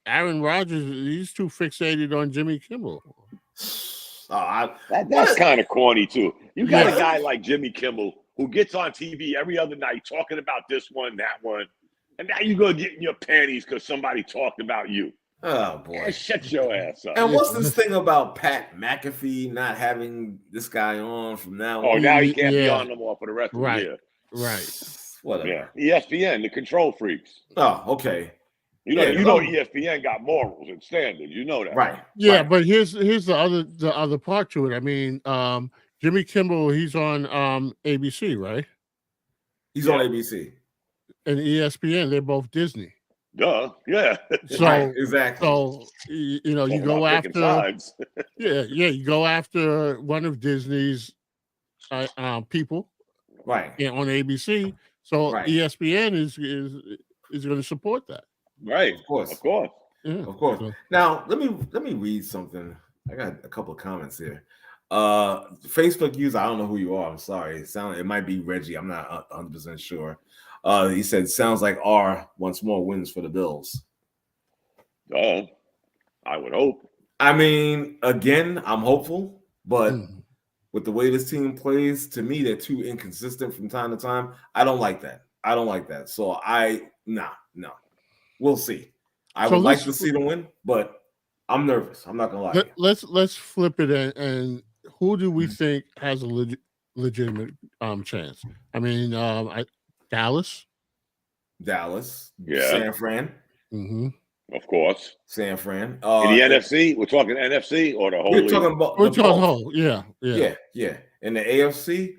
Aaron Rodgers, he's too fixated on Jimmy Kimmel. That's kind of corny too. You got a guy like Jimmy Kimmel who gets on TV every other night talking about this one, that one, and now you go get in your panties because somebody talked about you. Oh boy! Man, shut your ass up. And what's this thing about Pat McAfee not having this guy on from now on? Oh, now he can't be on no more for the rest of the year. Right. Whatever. Yeah. ESPN, the control freaks. Oh, okay. You know, ESPN got morals and standards. You know that, right? Yeah, right. But here's the other part to it. I mean, Jimmy Kimmel, he's on ABC, right? He's on ABC. And ESPN, they're both Disney. Duh. Yeah. So exactly. So you go after. You go after one of Disney's people, right? On ABC. So ESPN is going to support that. Right. Of course. Yeah. Of course. Now let me read something. I got a couple of comments here. Facebook user, I don't know who you are. I'm sorry. It might be Reggie. I'm not 100% sure. He said, "Sounds like R wants more wins for the Bills." I would hope. I mean, again, I'm hopeful, but with the way this team plays, to me, they're too inconsistent from time to time. I don't like that. So no. We'll see. I would like to see them win, but I'm nervous. I'm not gonna lie. Let's flip it and who do we think has a legitimate chance? I mean, Dallas. Yeah. San Fran. Mm-hmm. Of course. San Fran. In the NFC? We're talking NFC or the whole league? We're talking whole. Yeah. In the AFC,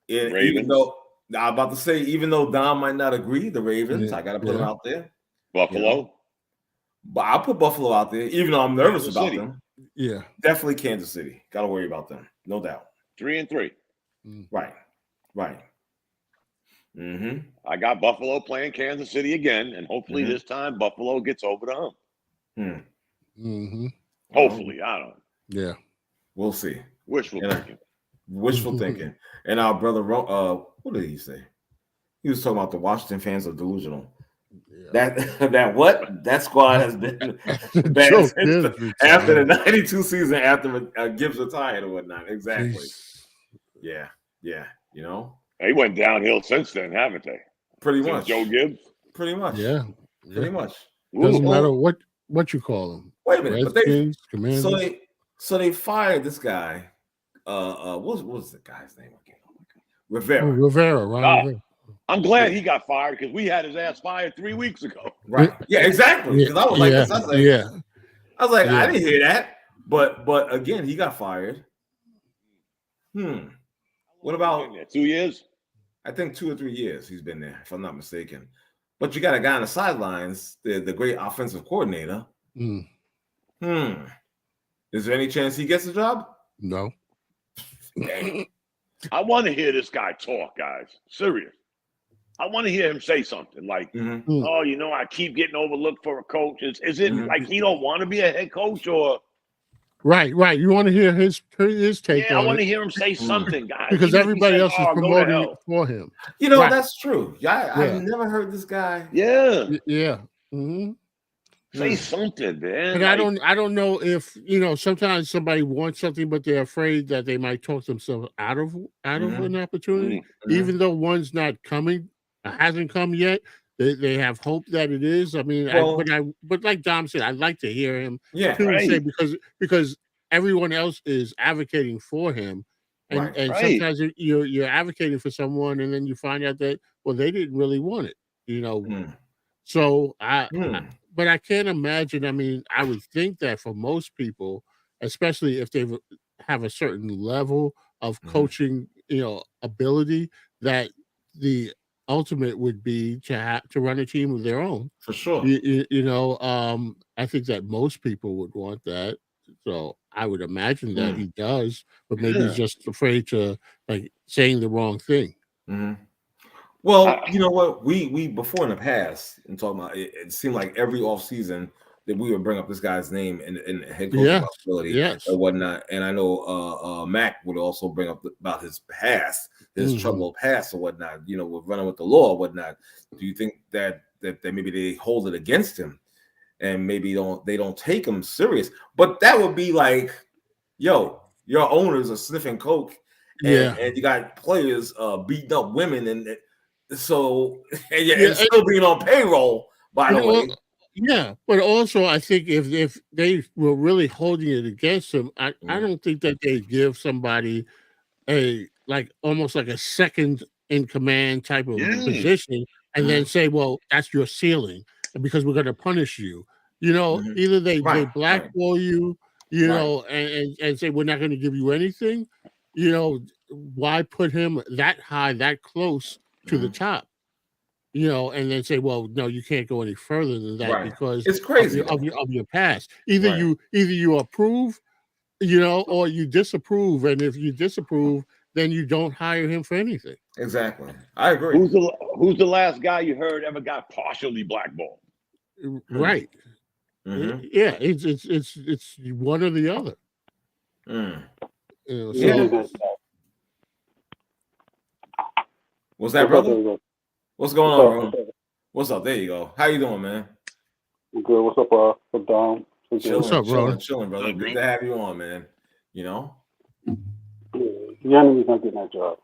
even though I'm about to say, even though Dom might not agree, the Ravens, I got to put them out there. Buffalo. But I'll put Buffalo out there, even though I'm nervous about them. Yeah. Definitely Kansas City. Got to worry about them. No doubt. 3-3. Right. Mm-hmm. I got Buffalo playing Kansas City again, and hopefully this time Buffalo gets over the hump. Mm-hmm. Hopefully, I don't know. Yeah. We'll see. Wishful thinking. And our brother, what did he say? He was talking about the Washington fans are delusional. Yeah. That squad has been bad after the 92 season, after Gibbs retired or whatnot. Exactly. Jeez. Yeah. They went downhill since then, haven't they? Pretty much. Joe Gibbs? Pretty much. Yeah. Pretty much. Doesn't matter what you call them. Wait a minute. Redskins, Commanders. So they fired this guy. What was the guy's name again? Oh my God. Rivera. Rivera. I'm glad he got fired because we had his ass fired 3 weeks ago. Right. Yeah, exactly. Because I was like, I was like, I didn't hear that. But again, he got fired. What about 2 years? I think 2 or 3 years he's been there, if I'm not mistaken. But you got a guy on the sidelines, the great offensive coordinator. Is there any chance he gets a job? No. I want to hear this guy talk, guys. Serious. I want to hear him say something like, I keep getting overlooked for a coach. Is it like he don't want to be a head coach or? Right. You want to hear his take on I want to hear him say something, guys. Because everybody else is promoting it for him. That's true. I've never heard this guy. Yeah. Mm-hmm. Say something, man. And I don't know if sometimes somebody wants something, but they're afraid that they might talk themselves out of an opportunity, even though one's not coming, hasn't come yet. They have hope that it is. I mean, but like Dom said, I'd like to hear him say because everyone else is advocating for him, and sometimes you're advocating for someone, and then you find out that they didn't really want it, So but I can't imagine. I mean, I would think that for most people, especially if they have a certain level of coaching ability, that the ultimate would be to run a team of their own. For sure. I think that most people would want that. So I would imagine that he does, but maybe he's just afraid to saying the wrong thing. Mm-hmm. Well, you know what? We before in the past and talking about it seemed like every offseason that we would bring up this guy's name and head coaching possibility and whatnot. And I know Mac would also bring up about his past, his troubled past or whatnot, with running with the law or whatnot. Do you think that maybe they hold it against him and maybe they don't take him serious? But that would be like, yo, your owners are sniffing coke and you got players beating up women and still being on payroll, by the way. Yeah, but also I think if they were really holding it against him, I don't think that they give somebody almost like a second in command type of position and then say, well, that's your ceiling because we're going to punish you. Either they blackball you, and say we're not going to give you anything. Why put him that high, that close to the top? And then say, well, no, you can't go any further than that because it's crazy of your past. Either you approve, or you disapprove, and if you disapprove, then you don't hire him for anything. Exactly, I agree. Who's the last guy you heard ever got partially blackballed? Right. Mm-hmm. Yeah, it's one or the other. What's that, brother? What's going on, bro? What's up? There you go. How you doing, man? I'm good. What's up, Dom? What's up, bro? Chilling, brother. Good to have you on, man. The enemy's not getting that job.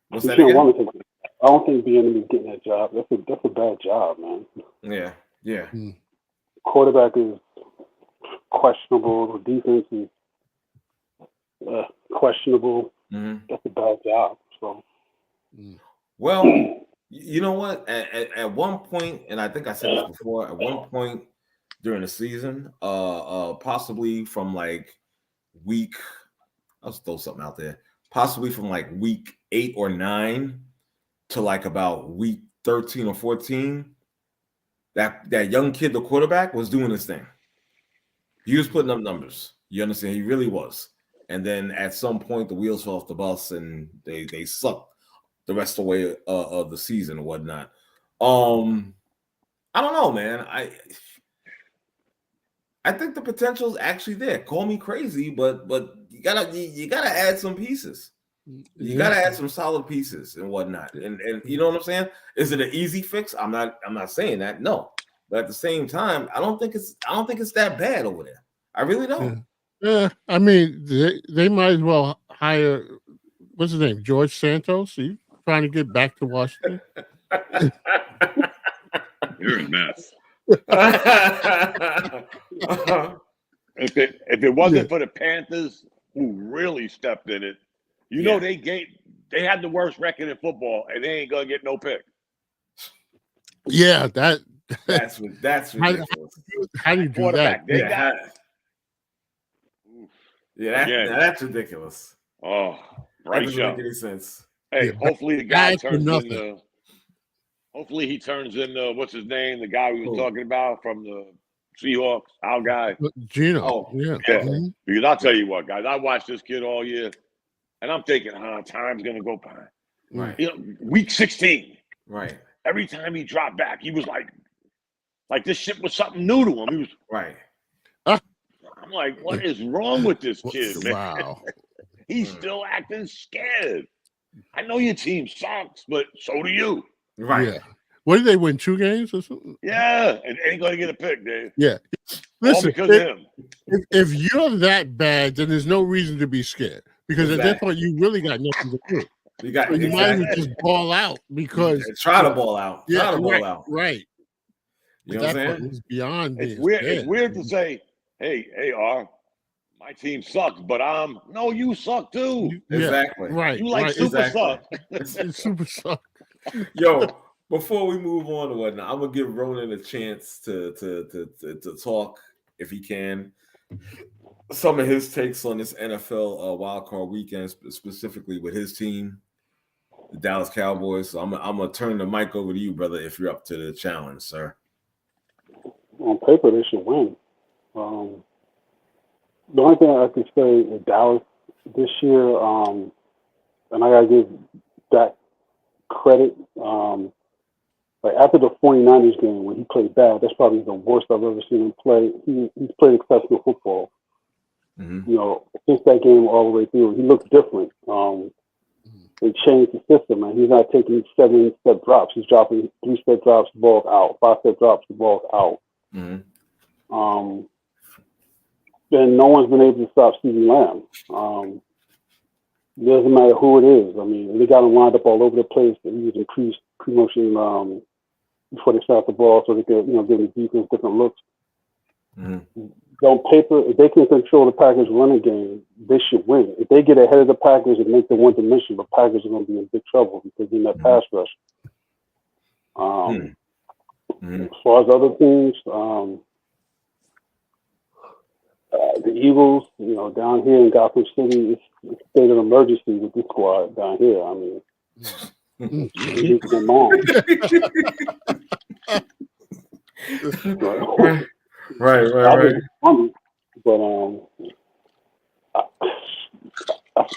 What's that again? I don't think the enemy's getting that job. That's a bad job, man. Yeah. Quarterback is questionable. The defense is questionable. That's a bad job. So. Well, you know what? At one point, and I think I said this before, at one point during the season, possibly from week, I'll just throw something out there, possibly from week 8 or 9 to about week 13 or 14, that young kid, the quarterback, was doing his thing. He was putting up numbers. You understand? He really was. And then at some point, the wheels fell off the bus and they sucked the rest of the way of the season or whatnot. I don't know, man. I think the potential is actually there. Call me crazy, but you gotta add some pieces. You gotta add some solid pieces and whatnot. And you know what I'm saying? Is it an easy fix? I'm not saying that. No, but at the same time, I don't think it's that bad over there. I really don't. Yeah, I mean, they might as well hire what's his name, George Santos. He's trying to get back to Washington. You're a mess. If it wasn't for the Panthers who really stepped in it, know they had the worst record in football and they ain't gonna get no pick. Yeah, that's ridiculous. How do you do that? That's ridiculous. Oh, right. That doesn't make any sense. Hey, hopefully the guy turns into. Hopefully he turns into what's his name? The guy we were talking about from the Seahawks, our guy. Gino. Oh, yeah. Mm-hmm. Because I'll tell you what, guys, I watched this kid all year, and I'm thinking, time's gonna go by. Right. Week 16. Right. Every time he dropped back, he was like this shit was something new to him. He was right. I'm like, what is wrong with this kid, man? Wow. He's still acting scared. I know your team sucks, but so do you. Right. Yeah. What did they win? 2 games or something? Yeah, and ain't gonna get a pick, Dave. Yeah. Listen, all because of him. If you're that bad, then there's no reason to be scared because at that point you really got nothing to do. You might as well just ball out because try to ball out. Yeah, try to ball out. Right. You know what I'm saying? It's beyond. It's weird. It's weird to say, "Hey, my team sucks," but no, you suck too. Exactly. Right. You like super suck. It's super suck. Yo, before we move on to whatnot, I'm gonna give Ronan a chance to talk if he can. some of his takes on this NFL wildcard weekend, specifically with his team, the Dallas Cowboys. So I'm gonna turn the mic over to you, brother, if you're up to the challenge, sir. On paper, they should win. The only thing I could say is Dallas this year, and I gotta give Dak credit. Like after the 49ers game when he played bad, that's probably the worst I've ever seen him play. He's played exceptional football. Mm-hmm. You know, since that game all the way through, he looks different. They changed the system, and he's not taking 7-step drops. He's dropping 3-step drops, the ball's out. 5-step drops, the ball's out. Mm-hmm. And no one's been able to stop CeeDee Lamb. It doesn't matter who it is. I mean, they got him lined up all over the place. They use increased pre-motion before they start the ball so they could, give the defense different looks. Mm-hmm. On paper, if they can control the Packers' running game, they should win. If they get ahead of the Packers and make them one-dimensional, the Packers are going to be in big trouble because in that pass rush. As far as other teams, the Eagles, down here in Gotham City, it's a state of emergency with this squad down here. I mean, it's their mind. Right. Funny, but as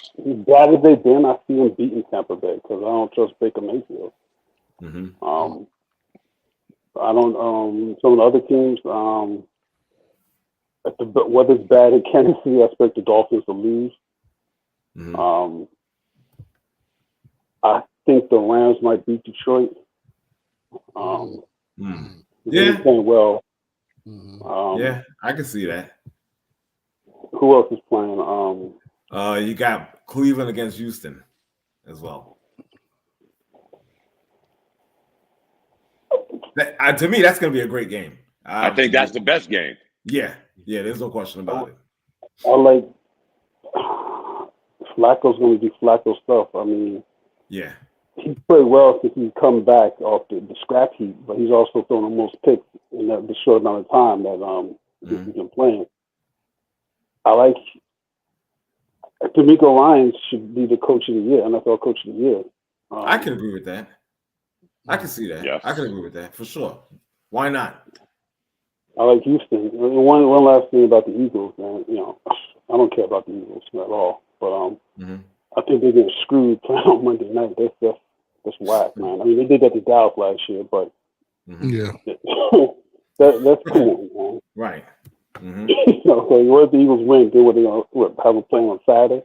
bad as they've been, I see them beating Tampa Bay because I don't trust Baker Mayfield. Mm-hmm. I don't. Some of the other teams, if the weather's bad in Kansas City, I expect the Dolphins to lose. Mm-hmm. I think the Rams might beat Detroit. Yeah. Playing well. Yeah, I can see that. Who else is playing? You got Cleveland against Houston as well. To me, that's going to be a great game. I think that's the best game. Yeah, there's no question about it. I like Flacco's going to do Flacco stuff. I mean, yeah, he played well since he's come back off the scrap heap, but he's also thrown the most picks in the short amount of time that he's been playing. I like D'Amico Ryans should be the coach of the year, NFL coach of the year. I can agree with that. I can see that. Yes. I can agree with that for sure. Why not? I like Houston. One last thing about the Eagles, man. I don't care about the Eagles at all, but I think they're getting screwed playing on Monday night. That's whack, man. I mean, they did that to Dallas last year, but that's cool, man. Right. Mm-hmm. So what if the Eagles win? They would have them playing on Saturday?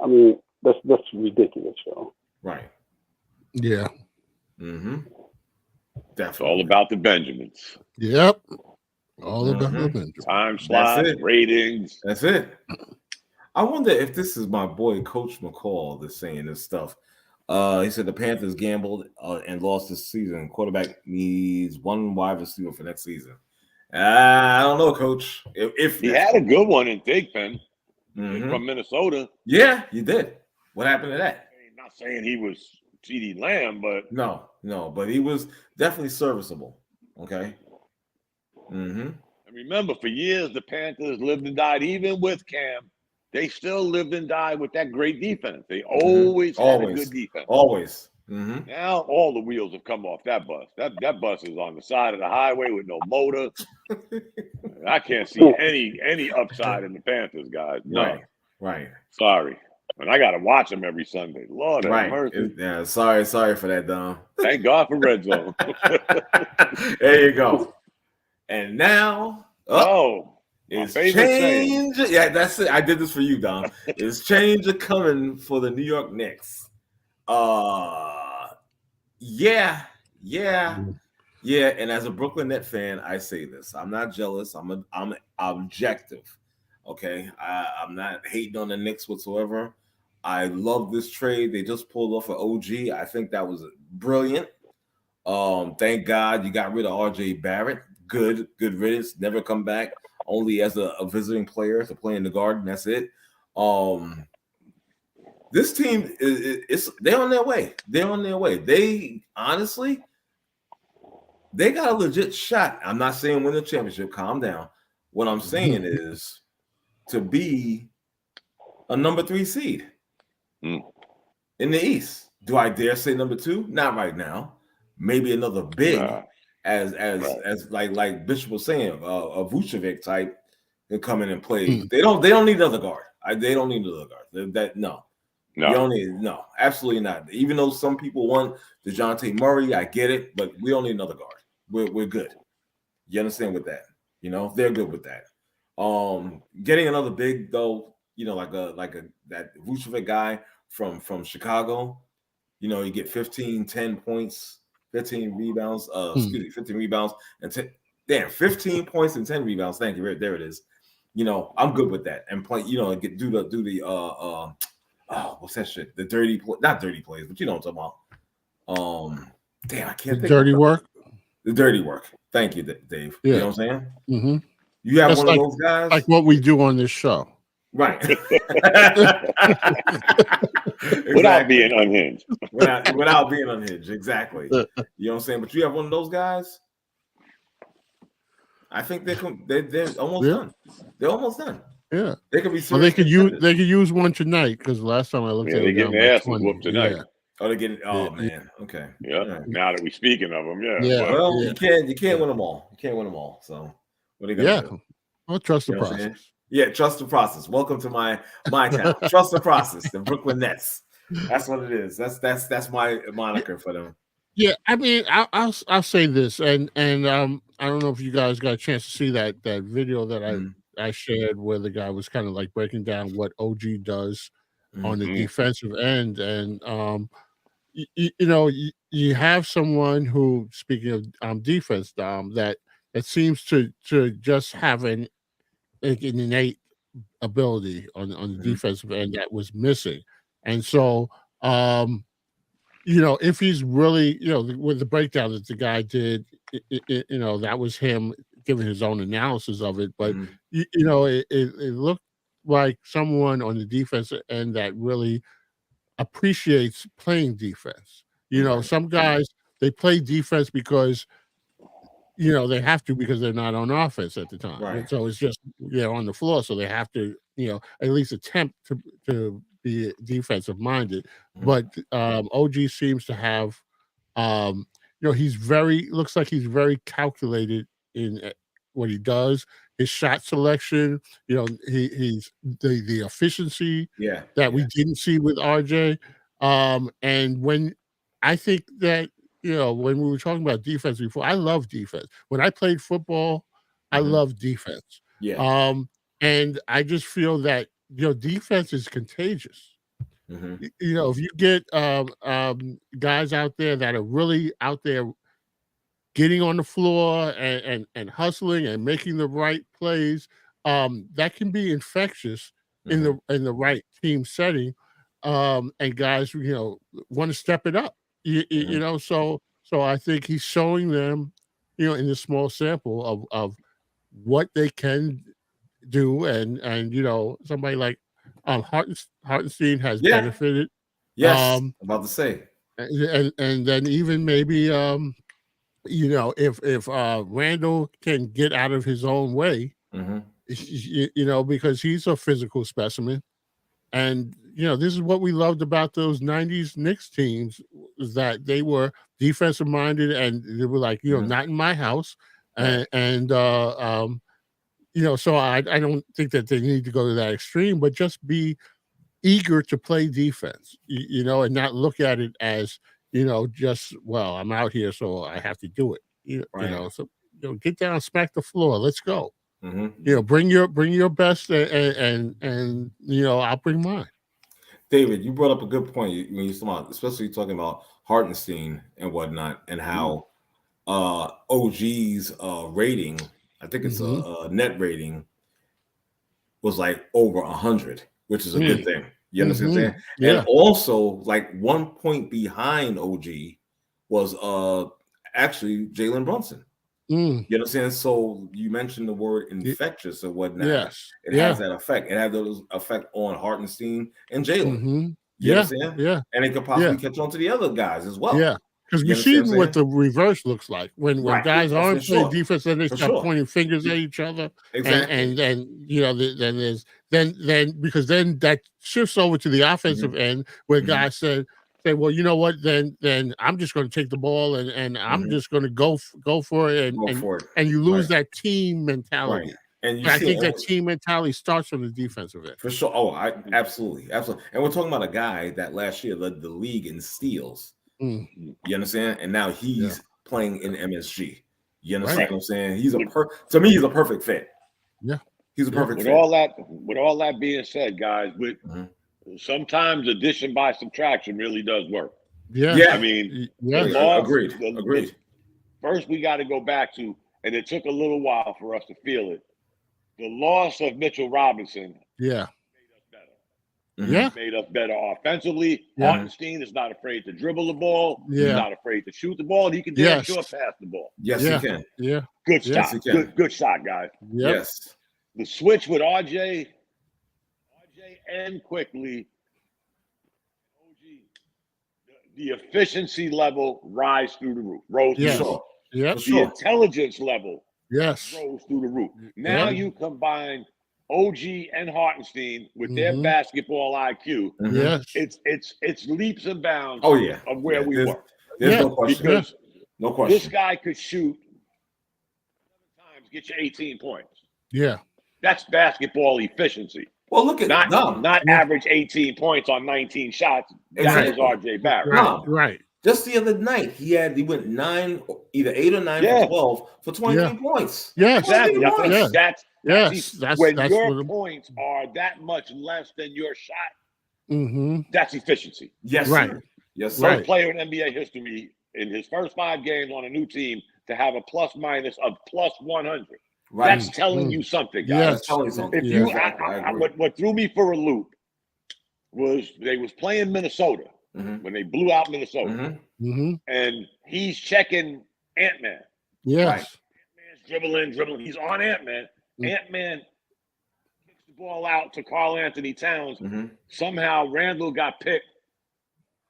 I mean, that's ridiculous, yo. Right. Yeah. Mm-hmm. It's Definitely. all about the Benjamins. Yep. All about the Benjamins. Time slots, ratings. That's it. I wonder if this is my boy Coach McCall that's saying this stuff. He said the Panthers gambled and lost this season. Quarterback needs one wide receiver for next season. I don't know, Coach. If he had a good one in Thigpen Mm-hmm. from Minnesota. Yeah, you did. What happened to that? I'm not saying he was CeeDee Lamb, but No, but he was definitely serviceable. Okay. Mm-hmm. And remember, for years the Panthers lived and died, even with Cam. They still lived and died with that great defense. They always had a good defense. Always. Mm-hmm. Now all the wheels have come off that bus. That bus is on the side of the highway with no motor. I can't see any upside in the Panthers, guys. No. Right. Sorry. And I got to watch them every Sunday. Lord have mercy. Yeah, sorry for that, Dom. Thank God for Red Zone. There you go. And now, it's change. Yeah, that's it. I did this for you, Dom. It's change coming for the New York Knicks. Yeah. And as a Brooklyn Net fan, I say this. I'm not jealous. I'm objective. Okay, I'm not hating on the Knicks whatsoever. I love this trade. They just pulled off an OG. I think that was brilliant. Thank God you got rid of RJ Barrett. Good riddance. Never come back. Only as a visiting player to play in the Garden. That's it. This team they're on their way. They honestly, they got a legit shot. I'm not saying win the championship. Calm down. What I'm saying is to be a number 3 seed in the East. Do I dare say number 2? Not right now. Maybe another big, as like Bishop was saying, a Vucevic type can come in and play. They don't need another guard. They don't need another guard. No. You don't need absolutely not. Even though some people want DeJounte Murray, I get it, but we don't need another guard. We're good. You understand with that? They're good with that. Getting another big though, like that Vucevic guy from Chicago, you get 10 points, 15 rebounds, 15 rebounds and 15 points and 10 rebounds. Thank you. There it is. I'm good with that. And play, do the what's that shit? The dirty not dirty plays, but you know what I'm talking about. I can't think dirty work. The dirty work. Thank you, Dave. Yeah. You know what I'm saying? Mm-hmm. You have That's one of those guys? Like what we do on this show. Right. Without being unhinged. Without being unhinged. Exactly. You know what I'm saying? But you have one of those guys. I think they're almost done. They're almost done. Yeah. They could be well, they could use one tonight because last time I looked at it. They're getting their ass whooped tonight. Yeah. Oh, they're getting man. Okay. Yeah. Now that we're speaking of them, Well, you can't win them all. You can't win them all. So what are you gonna do? Well, trust the process. Yeah, trust the process. Welcome to my town. Trust the process. The Brooklyn Nets. That's what it is. That's my moniker for them. Yeah, I mean, I'll say this, and I don't know if you guys got a chance to see that video that I shared where the guy was kind of like breaking down what OG does on the defensive end, and you have someone who, speaking of defense, that seems to just have an innate ability on the defensive end that was missing, and so if he's really with the breakdown that the guy did, that was him giving his own analysis of it, but it looked like someone on the defensive end that really appreciates playing defense. Some guys, they play defense because they have to because they're not on offense at the time. Right. So it's just on the floor, so they have to at least attempt to be defensive minded. But OG seems to have looks like he's very calculated in what he does. His shot selection, he's the efficiency that we didn't see with RJ. And when I think that when we were talking about defense before, I love defense. When I played football, I loved defense. Yeah. And I just feel that defense is contagious. If you get guys out there that are really out there getting on the floor and hustling and making the right plays, that can be infectious in the right team setting. And guys, want to step it up. So I think he's showing them, in this small sample of what they can do, and somebody like Hartenstein has benefited. Yes, about to say, and then even maybe if Randall can get out of his own way, because he's a physical specimen, and this is what we loved about those 90s Knicks teams, is that they were defensive minded and they were like, not in my house. And so I don't think that they need to go to that extreme, but just be eager to play defense, and not look at it as, just, well, I'm out here, so I have to do it. So get down, smack the floor. Let's go. Bring your best and I'll bring mine. David, you brought up a good point when you especially talking about Hartenstein and whatnot, and how OG's rating, I think it's a net rating, was like over 100, which is a good thing. You understand what I'm saying? Yeah. And also, like 1 point behind OG was actually Jalen Brunson. You understand? So you mentioned the word infectious or whatnot. Yes. It has that effect. It has those effect on Hartenstein and Jalen. You understand? Yeah. And it could possibly catch on to the other guys as well. Yeah. Because we've seen what the reverse looks like when guys aren't playing defense and they start pointing fingers at each other. Exactly. And then then because then that shifts over to the offensive end where guys say, well, you know what? Then I'm just going to take the ball and I'm just going to go for it and you lose that team mentality. Right. And I think that team mentality starts from the defensive end. For sure. Oh, absolutely. And we're talking about a guy that last year led the league in steals. You understand? And now he's playing in MSG. You understand what I'm saying? To me, he's a perfect fit. Yeah. He's a perfect fit. With all that being said, guys, sometimes addition by subtraction really does work. Yeah. I mean, agreed. First, we got to go back to, and it took a little while for us to feel it, the loss of Mitchell Robinson made us better. Made us better offensively. Hartenstein is not afraid to dribble the ball. He's not afraid to shoot the ball. He can damn sure pass the ball. Yes, he can. Yeah. Good shot. Good shot, guys. Yep. Yes. The switch with RJ and quickly, the efficiency level rose through the roof. The intelligence level rose through the roof. Now you combine OG and Hartenstein with their basketball IQ. It's leaps and bounds of where we were. There's no question. Because no question. This guy could shoot 7 times, get you 18 points. Yeah. That's basketball efficiency. Well, look at not average 18 points on 19 shots. That was RJ Barrett. Right. Just the other night, he went 9, either 8 or 9 for 12 for 23 points. Yes, exactly. That's when your points are that much less than your shot. That's efficiency. Yes, right. Sir. Yes, sir. First player in NBA history in his first 5 games on a new team to have a plus minus of plus 100. Right. That's telling you something, guys. Yes. That's telling you something. If what threw me for a loop was they was playing Minnesota when they blew out Minnesota, and he's checking Ant-Man. Yes. Right? Ant-Man's dribbling. He's on Ant-Man. Ant-Man kicks the ball out to Karl Anthony Towns. Somehow Randall got picked.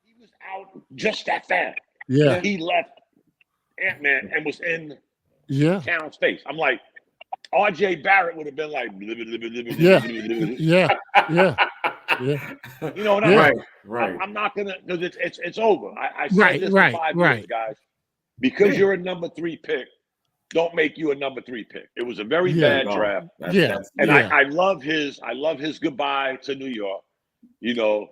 He was out just that fast. Yeah. He left Ant-Man and was in Towns' face. I'm like, RJ Barrett would have been like, yeah. You know what I mean? Right. I'm not gonna because it's over. I said this for 5 years, guys. Because you're a number 3 pick, don't make you a number 3 pick. It was a very bad draft. I love his goodbye to New York. You know,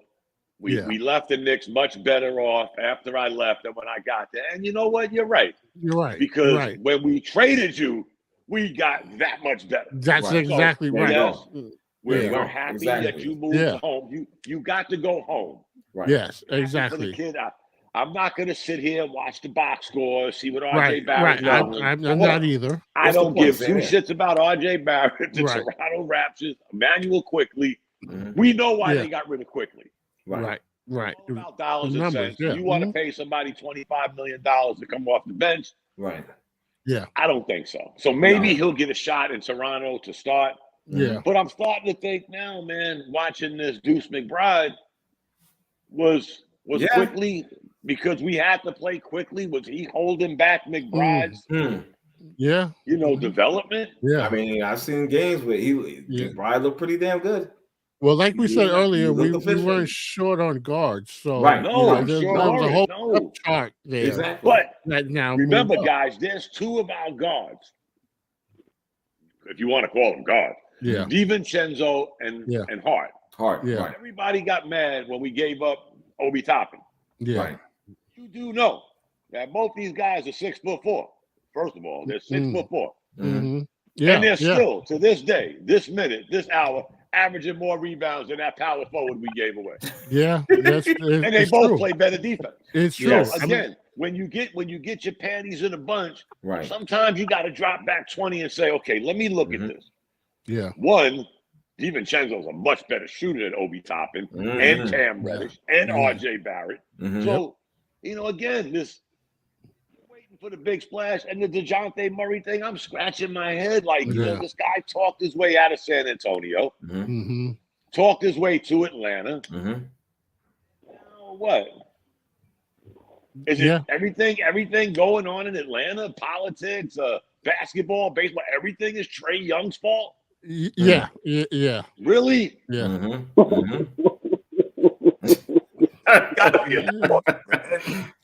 we left the Knicks much better off after I left than when I got there. And you know what? You're right. You're right. Because when we traded you, we got that much better. That's exactly right. Yes, we're happy that you moved home. You got to go home. Right. Yes, exactly. For the kid, I'm not going to sit here and watch the box score, see what RJ Barrett's doing. I'm not either. I don't give 2 shits about RJ Barrett, the Toronto Raptors, Emmanuel Quickly. We know why they got rid of Quickly. Right. It's all about dollars and cents. You want to pay somebody $25 million to come off the bench. Right. Yeah. I don't think so. So maybe he'll get a shot in Toronto to start. Yeah. But I'm starting to think now, man, watching this Deuce McBride was Quickly because we had to play quickly. Was he holding back McBride's development? Yeah. I mean, I've seen games where McBride looked pretty damn good. Well, like we said earlier, we weren't short on guards. So there's a whole chart there. Exactly. But now remember, guys, there's 2 of our guards, if you want to call them guards. Yeah. DiVincenzo and Hart. Yeah. Right. Everybody got mad when we gave up Obi Toppin. Yeah. Right. You do know that both these guys are 6'4". First of all, they're 6'4". Yeah. And they're still, to this day, this minute, this hour, averaging more rebounds than that power forward we gave away. Yeah. And they both play better defense. It's true. Yes. Again, when you get your panties in a bunch, sometimes you got to drop back 20 and say, okay, let me look at this. Yeah. One, DiVincenzo's a much better shooter than Obi Toppin and Cam Reddish and RJ Barrett. So, again, this waiting for the big splash and the DeJounte Murray thing, I'm scratching my head like, this guy talked his way out of San Antonio, talked his way to Atlanta. Now what? Is it everything going on in Atlanta? Politics, basketball, baseball, everything is Trae Young's fault? Yeah. Really? Yeah.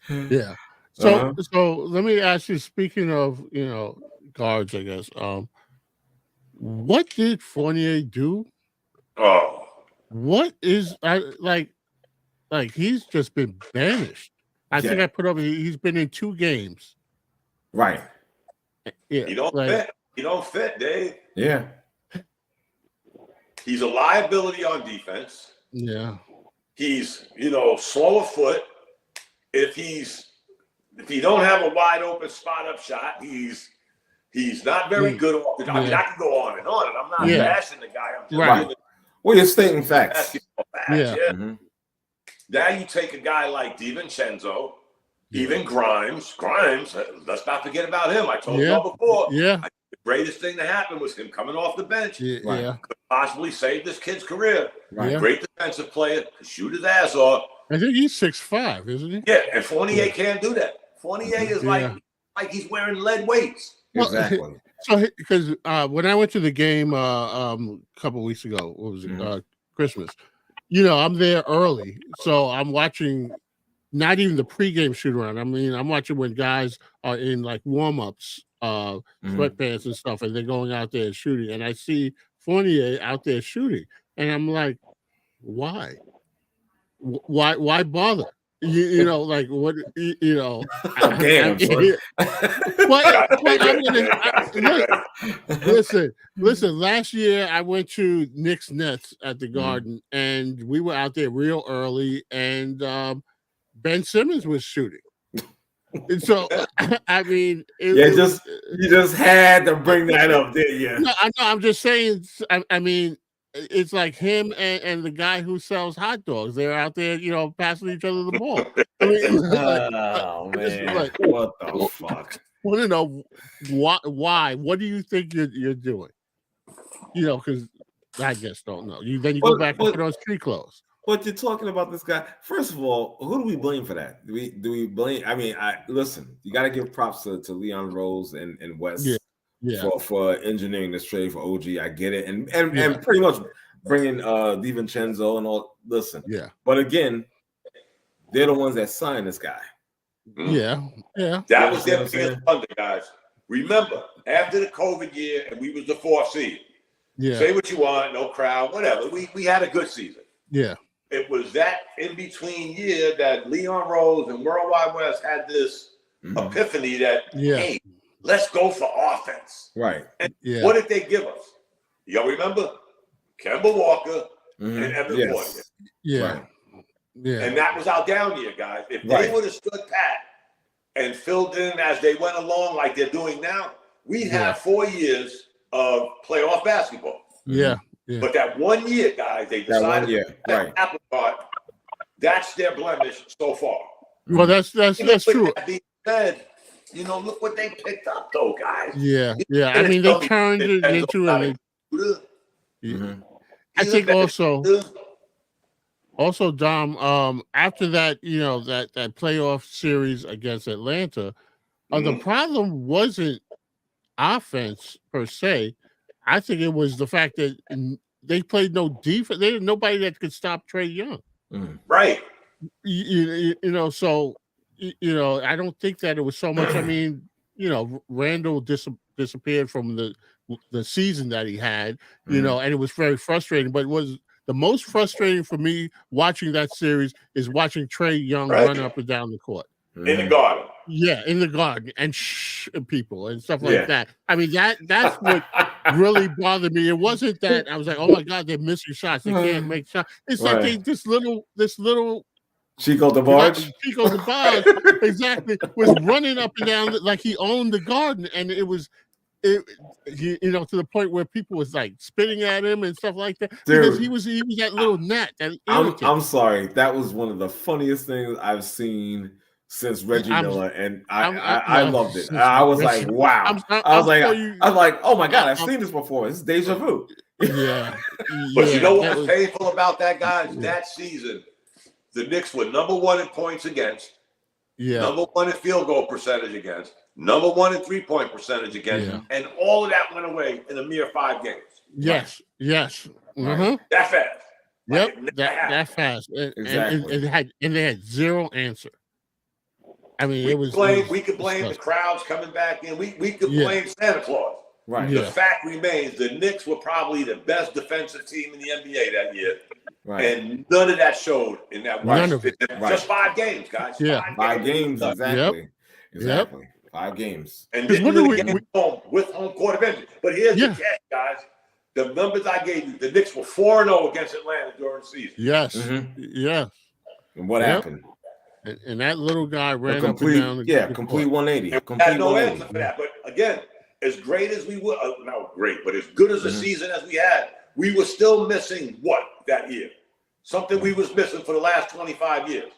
Yeah. So let me ask you, speaking of, guards, I guess, what did Fournier do? Oh. What is like he's just been banished. I think I put up he's been in 2 games. Right. Yeah. He don't fit, Dave. Yeah. He's a liability on defense. Yeah. He's, slow of foot. If you don't have a wide open spot up shot, he's not very good off the. I mean, I can go on, and I'm not bashing the guy. I'm just well, you're stating facts. Yeah. Now you take a guy like DiVincenzo, even Grimes. Let's not forget about him. I told you before. Yeah. The greatest thing to happen was him coming off the bench. Yeah. Could possibly save this kid's career. Right. Great defensive player. Could shoot his ass off. I think he's 6'5", isn't he? Yeah, and Fournier can't do that. Fournier is like he's wearing lead weights. Exactly. So, because when I went to the game a couple weeks ago, what was it? Christmas. I'm there early, so I'm watching not even the pregame shoot around. I mean, I'm watching when guys are in like warm-ups, sweatpants and stuff, and they're going out there shooting. And I see Fournier out there shooting, and I'm like, why? Why bother? Like what? Damn. Listen. Last year I went to Knicks Nets at the Garden, and we were out there real early, and Ben Simmons was shooting. And so, I mean, you just had to bring that up, didn't you? No, I know. I'm just saying. I mean, it's like him and the guy who sells hot dogs. They're out there, passing each other the ball. I mean, man, what the fuck? I want to know why? What do you think you're doing? Because I just don't know. Then you go back and put on street clothes. But you're talking about this guy. First of all, who do we blame for that? Do we blame? I mean, listen. You got to give props to Leon Rose and Wes. For engineering this trade for OG. I get it. And pretty much bringing DiVincenzo and all. Listen. Yeah. But again, they're the ones that signed this guy. Yeah. That was their biggest blunder, guys. Remember, after the COVID year, and we was the 4th seed. Yeah. Say what you want, no crowd, whatever. We had a good season. Yeah. It was that in between year that Leon Rose and Worldwide West had this epiphany that, hey, let's go for offense. Right. And what did they give us? Y'all remember? Kemba Walker and Evan Fournier. Yeah. Right. Yeah. And that was our down year, guys. If they would have stood pat and filled in as they went along like they're doing now, we'd have 4 years of playoff basketball. Yeah. But that 1 year, guys, they decided apple cart. That's their blemish so far. Well, that's true. That being said, look what they picked up, though, guys. Yeah. I mean, they turned it into I think also, Dom, after that, that playoff series against Atlanta, the problem wasn't offense per se. I think it was the fact that they played no defense. They had nobody that could stop Trae Young. Right. So, I don't think that it was so much. I mean, Randall disappeared from the season that he had, and it was very frustrating. But it was the most frustrating for me watching that series is watching Trae Young run up and down the court. In the Garden. Yeah, in the Garden and people and stuff like that. I mean, that's what really bothered me. It wasn't that I was like, oh my God, they're missing shots. They can't make shots. It's like this little Chico DeBarge. Chico DeBarge, exactly, was running up and down like he owned the Garden, and it was to the point where people was like spitting at him and stuff like that. Dude, because he was that little gnat. I'm sorry, that was one of the funniest things I've seen since Reggie Miller, and I loved it. I was like, wow. I was like, oh my God, I've seen this before. It's deja vu. Yeah. But you know what was painful about that, guys? That season, the Knicks were number 1 in points against. number 1 in field goal percentage against, number 1 in 3-point percentage against, and all of that went away in a mere 5 games. Yes. That fast. Yep, that fast. Exactly. And they had zero answer. I mean, we could blame the crowds coming back in. We could blame Santa Claus. Right. The fact remains the Knicks were probably the best defensive team in the NBA that year. Right. And none of that showed in that just 5 games, guys. Yeah. 5 games, exactly. Exactly. 5 games. And didn't really get home with home court advantage. But here's the catch, guys. The numbers I gave you, the Knicks were 4-0 against Atlanta during the season. Yes. Yes. And what happened? And that little guy ran up and down. Complete 180. Had no answer for that. But again, as great as we were, not great, but as good as a season as we had, we were still missing what that year? Something we was missing for the last 25 years.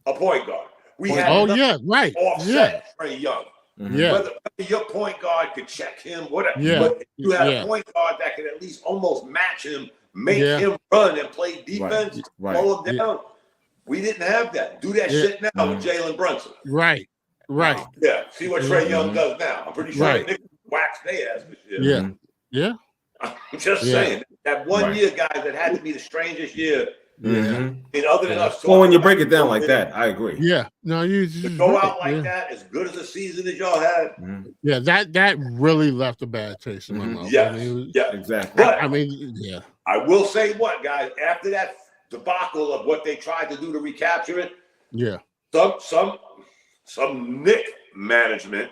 A point guard. We had offset Trae Young. Whether your point guard could check him, whatever. But you had a point guard that could at least almost match him, make him run and play defense, slow him down. We didn't have that. Do that shit now with Jalen Brunson. Right. Yeah. See what Trae Young does now. I'm pretty sure Nick waxed their ass this year. Yeah. I'm just saying. That 1 year, guys, that had to be the strangest year. And other than us. Well, when you break it down like that, I agree. Yeah. No, you to go out like that, as good as a season as y'all had. Yeah, that really left a bad taste in my mouth. Yeah. Exactly. But I will say what, guys, after that debacle of what they tried to do to recapture it, some Knick management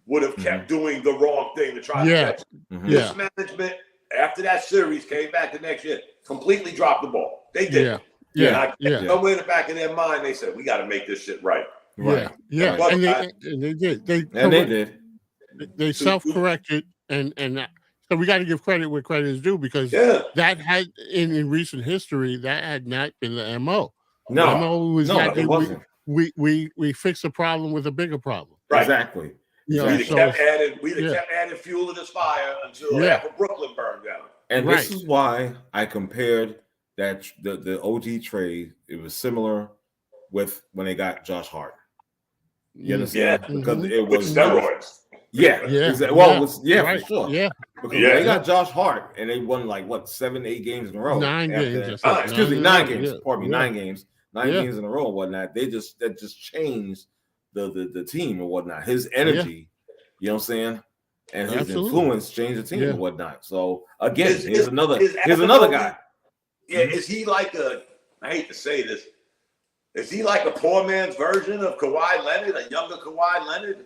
would have kept doing the wrong thing to try to catch it. This management, after that series, came back the next year, completely dropped the ball. They did. Somewhere in the back of their mind, they said, we got to make this shit right. And they did. They self-corrected, and so we got to give credit where credit is due, because that had in recent history that had not been the MO. No, the MO was it wasn't. We fixed a problem with a bigger problem. Right. Exactly. We'd have kept adding fuel to this fire until after Brooklyn burned down. And this is why I compared that the OG trade. It was similar with when they got Josh Hart. You understand? Because it was steroids. Exactly. Well, for sure. Yeah. Because they got Josh Hart and they won 7-8 games in a row. 9 games. 9 games. Pardon me, 9 games. 9 games in a row and whatnot. That just changed the team and whatnot. His energy, you know what I'm saying, and his influence changed the team and whatnot. So again, here's another guy. Yeah, is he like I hate to say this, is he like a poor man's version of Kawhi Leonard, a younger Kawhi Leonard?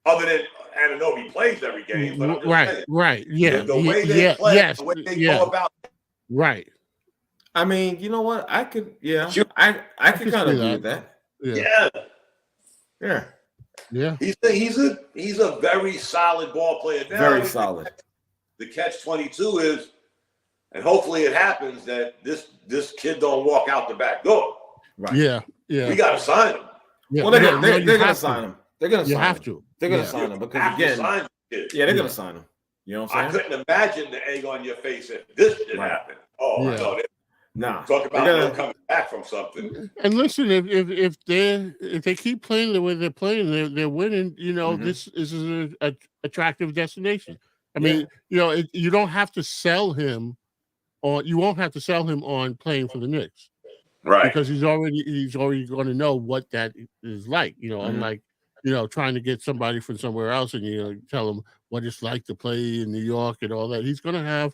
Other than Anunoby plays every game, but I'm just saying, the way they play, the way they go about it. Right. I mean, you know what? I could, I could kind of agree with that. Yeah. He's a very solid ball player. Now, very solid. The catch-22 is, and hopefully it happens, that this kid don't walk out the back door. Right. Yeah. We got to sign him. Well, they're going to sign him. They're going to sign him. You have to. They're going to sign him because again, they're going to sign him. You know what I'm saying? I couldn't imagine the egg on your face if this did happen. Talk about them coming back from something. And listen, if they keep playing the way they're playing, they're winning. You know, this is an attractive destination. I mean, you don't have to sell him, or you won't have to sell him on playing for the Knicks, right? Because he's already going to know what that is like. Unlike trying to get somebody from somewhere else and tell him what it's like to play in New York and all that. He's going to have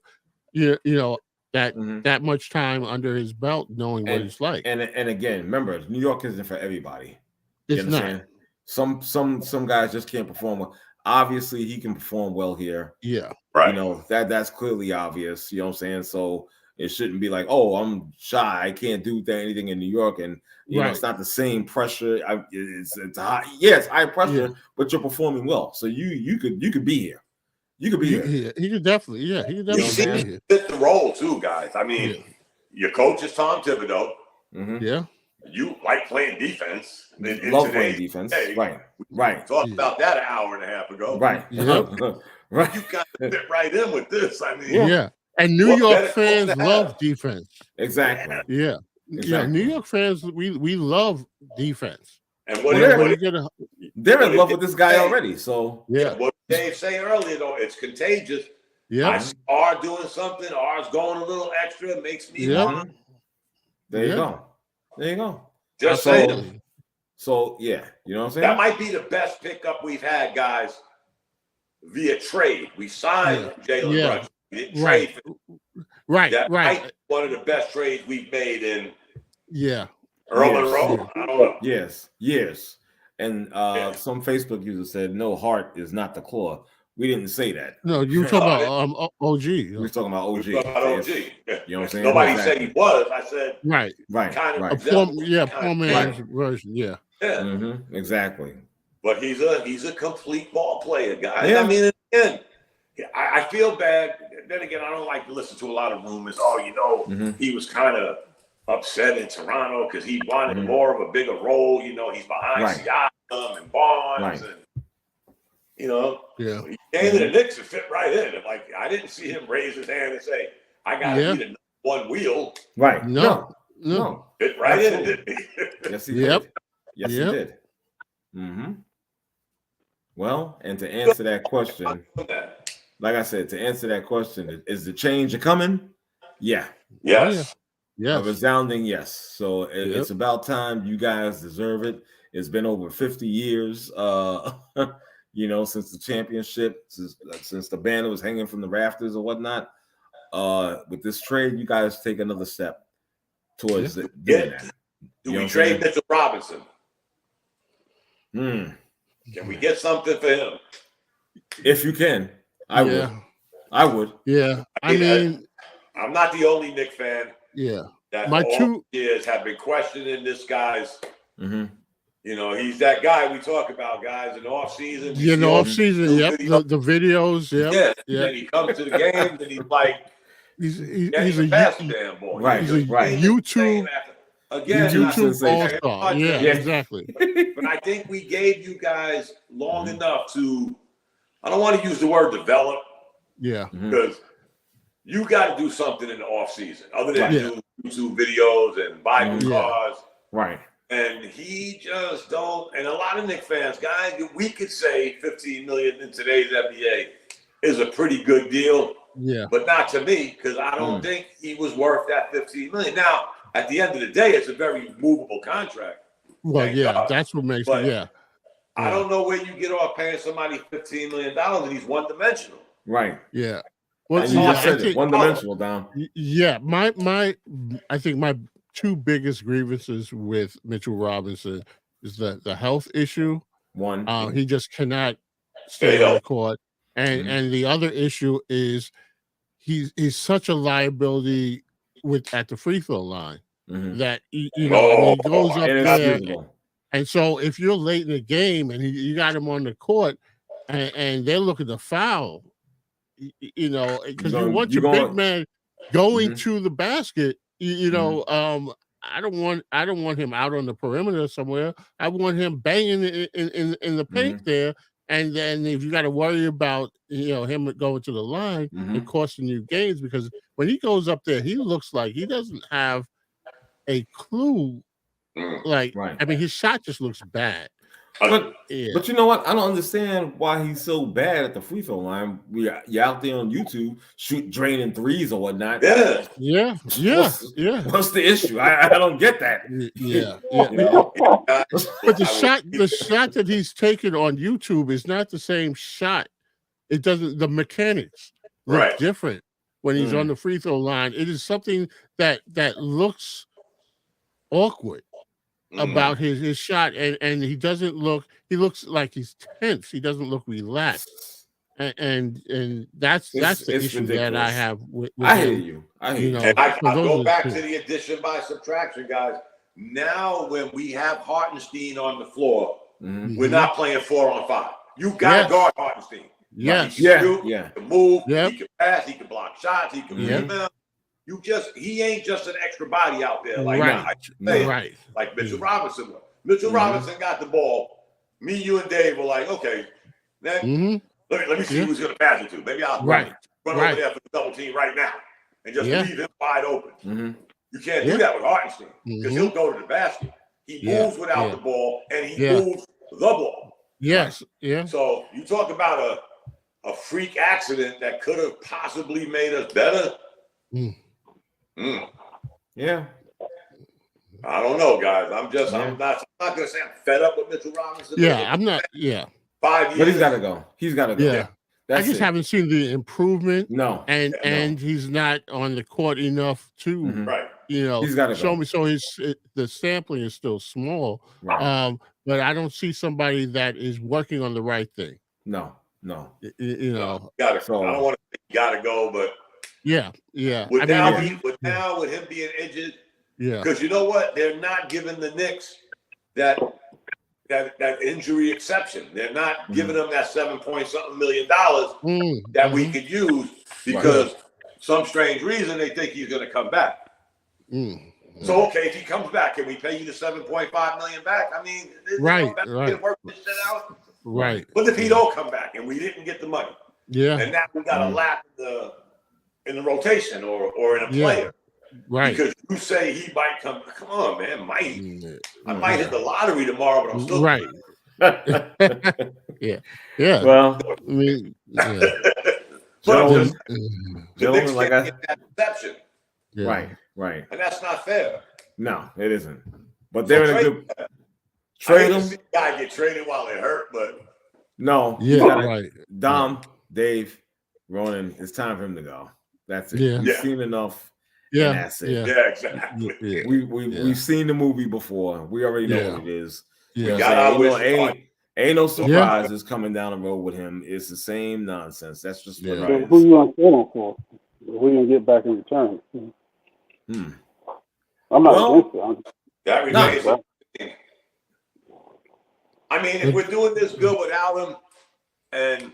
that much time under his belt, knowing what it's like. And again, remember, New York isn't for everybody. It's not. Some guys just can't perform well. Obviously, he can perform well here. Yeah. Right. That's clearly obvious. You know what I'm saying? So it shouldn't be like, oh, I'm shy. I can't do anything in New York. And, it's not the same pressure. It's high. Yeah, it's high pressure, but you're performing well. So you could be here. You could be here. He could definitely. Yeah, he could definitely be here. Fit the role too, guys. I mean, your coach is Tom Thibodeau. Yeah. You like playing defense. Love playing defense. Right. Talked about that an hour and a half ago. Right. Right. You got to fit right in with this. I mean, And New York fans love defense. Exactly. Yeah. Yeah, New York fans, we love defense. And they're in love with this guy already. So yeah, what Dave say earlier though, it's contagious. Yeah, I see R doing something. R's going a little extra. It makes me want. There you go. There you go. Just saying. So yeah, you know what I'm saying? That might be the best pickup we've had, guys, via trade. We signed Jalen Brunson. We didn't trade for him. That might be one of the best trades we've made in Earl Monroe. I don't know. Yes. And some Facebook users said no heart is not the claw. We didn't say that. No, you were talking about OG. We were talking about OG. You know what I'm saying? Nobody said he was. I said right. Kind of poor man's version. Yeah. Exactly. But he's a complete ball player, guys. Yeah. I mean, again, I feel bad. Then again, I don't like to listen to a lot of rumors. Oh, he was kind of upset in Toronto because he wanted more of a bigger role. He's behind Siakam and Barnes and he came to the Knicks and fit right in. And I didn't see him raise his hand and say, "I got to be the one wheel." Right? No. Fit right in, didn't he? Yes, he did. Yes, he did. Well, and to answer that question, like I said, to answer that question, is the change coming? Yeah. Yes. A resounding yes. So it's about time. You guys deserve it. It's been over 50 years. Since the championship, since the banner was hanging from the rafters or whatnot. With this trade, you guys take another step towards doing that. Do we trade Mitchell Robinson? Can we get something for him? If you can, I would. I would. Yeah. I mean, I'm not the only Knicks fan. Yeah. That my 2 years have been questioning this guy's. He's that guy we talk about, guys, in the off season. In the off season, the videos, yeah. Then he comes to the games and he's like, he's a damn boy. Right. He's a YouTube. Again, YouTube all-star. Yeah, exactly. But I think we gave you guys long enough to, I don't want to use the word develop. Yeah. Because you got to do something in the off season other than do YouTube videos and buy new cars. Right. And he just don't. And a lot of Knicks fans, guys, we could say $15 million in today's NBA is a pretty good deal. Yeah. But not to me, because I don't think he was worth that $15 million. Now, at the end of the day, it's a very movable contract. Well, that's what makes it. I don't know where you get off paying somebody $15 million and he's one-dimensional. Right. Yeah. Well, you just said it, one-dimensional, Dom. Yeah. I think my 2 biggest grievances with Mitchell Robinson is the health issue. One. He just cannot stay on the court. And the other issue is he's such a liability at the free throw line that he goes up there, and so if you're late in the game and you got him on the court and they're looking to foul, because you want your big man going to the basket. I don't want him out on the perimeter somewhere. I want him banging in the paint there. And then if you got to worry about him going to the line and costing you games, because when he goes up there, he looks like he doesn't have a clue. I mean, his shot just looks bad. But you know what? I don't understand why he's so bad at the free throw line. You're out there on YouTube draining threes or whatnot. Yeah. What's the issue? I don't get that. But the shot that he's taken on YouTube is not the same shot. It doesn't. The mechanics look different when he's on the free throw line. It is something that looks awkward about his shot, and he doesn't look. He looks like he's tense. He doesn't look relaxed, and that's the issue ridiculous. That I have. With I hear you. I hear you. And I'll go back to the addition by subtraction, guys. Now, when we have Hartenstein on the floor, we're not playing 4-on-5. You got to guard Hartenstein. Yes. He can move. He can pass. He can block shots. He can rebound. He ain't just an extra body out there like Mitchell Robinson was. Mitchell Robinson got the ball. Me, you, and Dave were like, okay, then let me see who's going to pass it to. Maybe I'll run over there for the double team right now and just leave him wide open. You can't do that with Hartenstein because he'll go to the basket. He moves without the ball, and he moves the ball. Yes, yeah. So you talk about a freak accident that could have possibly made us better. Yeah. I don't know, guys. I'm not going to say I'm fed up with Mitchell Robinson. Yeah, I'm not. Yeah. 5 years. But he's got to go. He's got to go. Yeah. I just haven't seen the improvement. No. And he's not on the court enough to, he's got to show go. me. So the sampling is still small. Right. But I don't see somebody that is working on the right thing. No. You know. I don't want to say you got to go, but yeah. With him being injured, because you know what? They're not giving the Knicks that injury exception. They're not giving them that $7-point-something million that we could use because some strange reason they think he's going to come back. So okay, if he comes back, can we pay you the $7.5 million back? I mean, right. Work this shit out. Right. What if he don't come back and we didn't get the money? Yeah. And now we got a lap in the rotation or in a player. Right. Because you say he might come. Come on, man. I might hit the lottery tomorrow, but I'm still right. Yeah. Well, I mean, Gentlemen, like that exception. Right. And that's not fair. No, it isn't. But they're in a good trade him. Guy get traded while it hurt, but no. Right. Dom, Dave, Ronan, it's time for him to go. That's it. Yeah. We've seen enough. Yeah. And that's it. Yeah, exactly. Yeah. We've seen the movie before. We already know what it is. Yeah. Ain't no surprises coming down the road with him. It's the same nonsense. That's just what it is. Who you want to trade him for? Who you gonna get back in return? I'm not against it. That remains. I mean, if we're doing this good without him, and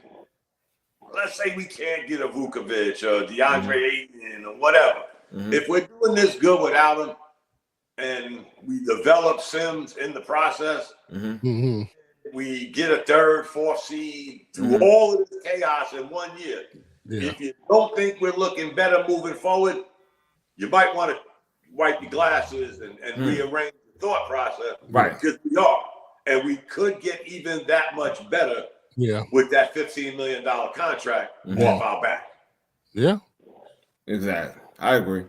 let's say we can't get a Vukovic or DeAndre Ayton or whatever. If we're doing this good without him, and we develop Sims in the process, we get a third, fourth seed through all of this chaos in 1 year. If you don't think we're looking better moving forward, you might want to wipe your glasses and rearrange the thought process. Right. Because we are. And we could get even that much better with that $15 million contract off our back. Yeah. Exactly. I agree.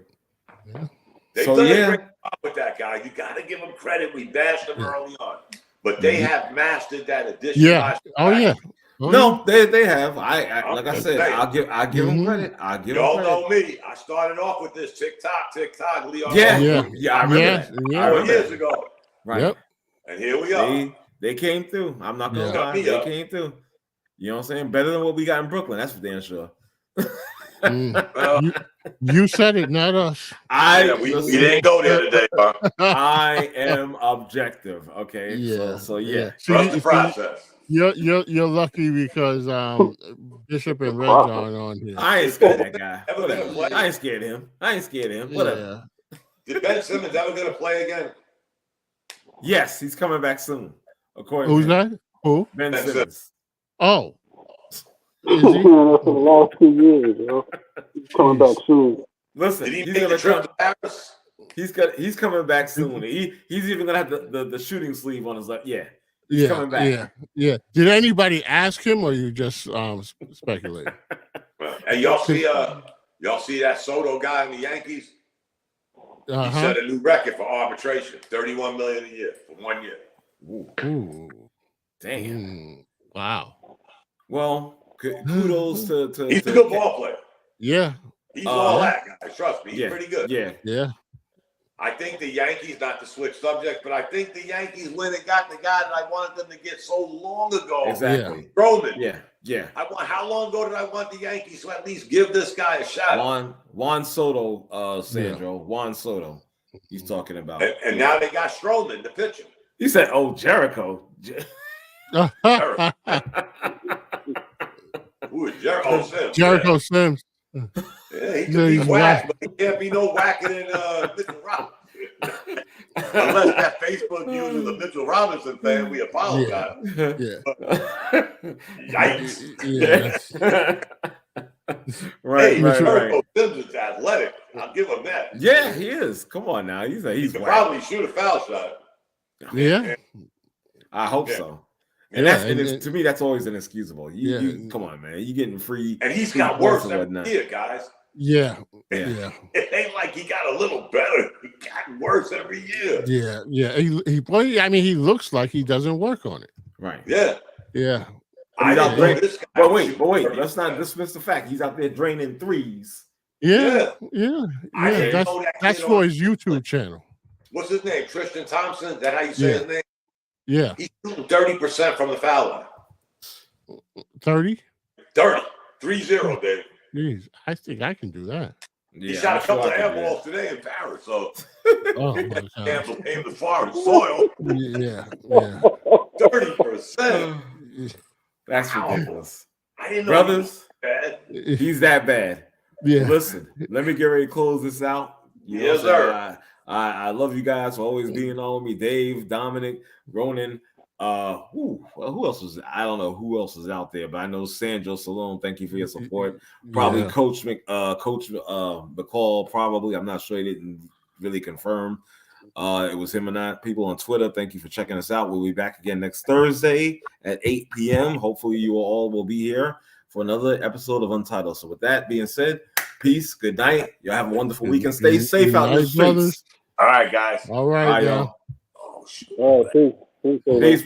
Yeah. They've done a great job with that guy. You got to give them credit. We bashed them early on. But they have mastered that addition. Yeah. No, they have. I like I said, I'll give them credit. I'll give them credit. Y'all know me. I started off with this TikTok, Leon. Yeah. I remember that. Years ago. Right. Yep. And here we are. They came through. I'm not gonna lie. They came through. You know what I'm saying? Better than what we got in Brooklyn. That's for damn sure. You said it, not us. We didn't go there today. I am objective. Okay. Yeah. So yeah. Trust the process. You're lucky because Bishop and Red aren't on here. I ain't scared of that guy. I ain't scared of him. Whatever. Did Ben Simmons ever gonna play again? Yes, he's coming back soon. Who's that? Who? Ben Simmons. Oh. He's been there for the last 2 years, He's coming back soon. Listen, he's gonna trip to Paris. He's coming back soon. He's even gonna have the shooting sleeve on his left. Yeah. He's coming back. Yeah. Did anybody ask him, or you just speculate? And y'all see that Soto guy in the Yankees? He set a new record for arbitration, $31 million a year for 1 year. Ooh. Damn. Wow. Well, kudos to he's a good ball player. Yeah. He's all that guy. Trust me, he's pretty good. Yeah. I think the Yankees, not to switch subjects, but I think the Yankees went and got the guy that I wanted them to get so long ago. Exactly. Roman. Yeah. How long ago did I want the Yankees to at least give this guy a shot? Juan Soto, Sandro. Juan Soto. He's talking about. And now they got Stroman, the pitcher. He said, "Oh, Jericho." Who is Jericho Sims? Jericho Sims. Yeah, he can be whacked, but he can't be no whacker than Mitchell Robinson. Unless that Facebook user is a Mitchell Robinson fan, we apologize. Yikes. Right. Jericho Sims is athletic. I'll give him that. Yeah, he is. Come on now. He's He could whack. probably shoot a foul shot. Yeah. I hope Yeah. so. Yeah, And that's to me, that's always inexcusable. You come on, man. You getting free. and he's free got points worse and every whatnot. year, guys. Yeah. Yeah. Yeah. It ain't like he got a little better. He got worse every year. Yeah. Yeah. He looks like he doesn't work on it. Right. Yeah. Yeah. I don't know this guy. But wait. Let's not dismiss the fact he's out there draining threes. Yeah. Yeah. I Yeah. didn't know that That's kid for on- his YouTube channel. What's his name? Tristan Thompson? Is that how you say Yeah. his name? Yeah. He's shooting 30% from the foul line. 30? 30. 3-0, Dave. Jeez, I think I can do that. He Yeah, shot I'm a couple sure of I can do airballs today in Paris, so Oh my can't god. blame the foreign soil. Yeah. Yeah. 30%. That's Wow. ridiculous. I didn't know Brothers, he was bad. he's that bad. Yeah. Listen, let me get ready to close this out. You know Yes, what I'm sir. saying? I love you guys for always being on with me. Dave, Dominic, Ronan. Who else was? I don't know who else is out there, but I know Sandro Salone. Thank you for your support. Probably Yeah. Coach McCall. Probably. I'm not sure. He didn't really confirm. It was him and I. People on Twitter, thank you for checking us out. We'll be back again next Thursday at 8 p.m. Hopefully, you all will be here for another episode of Untitled. So, with that being said, peace. Good night. Y'all have a wonderful weekend. Stay safe out in the Night, streets. brothers. All right, guys. All right, Bye, y'all. y'all. Oh, shit. All right, peace. Peace.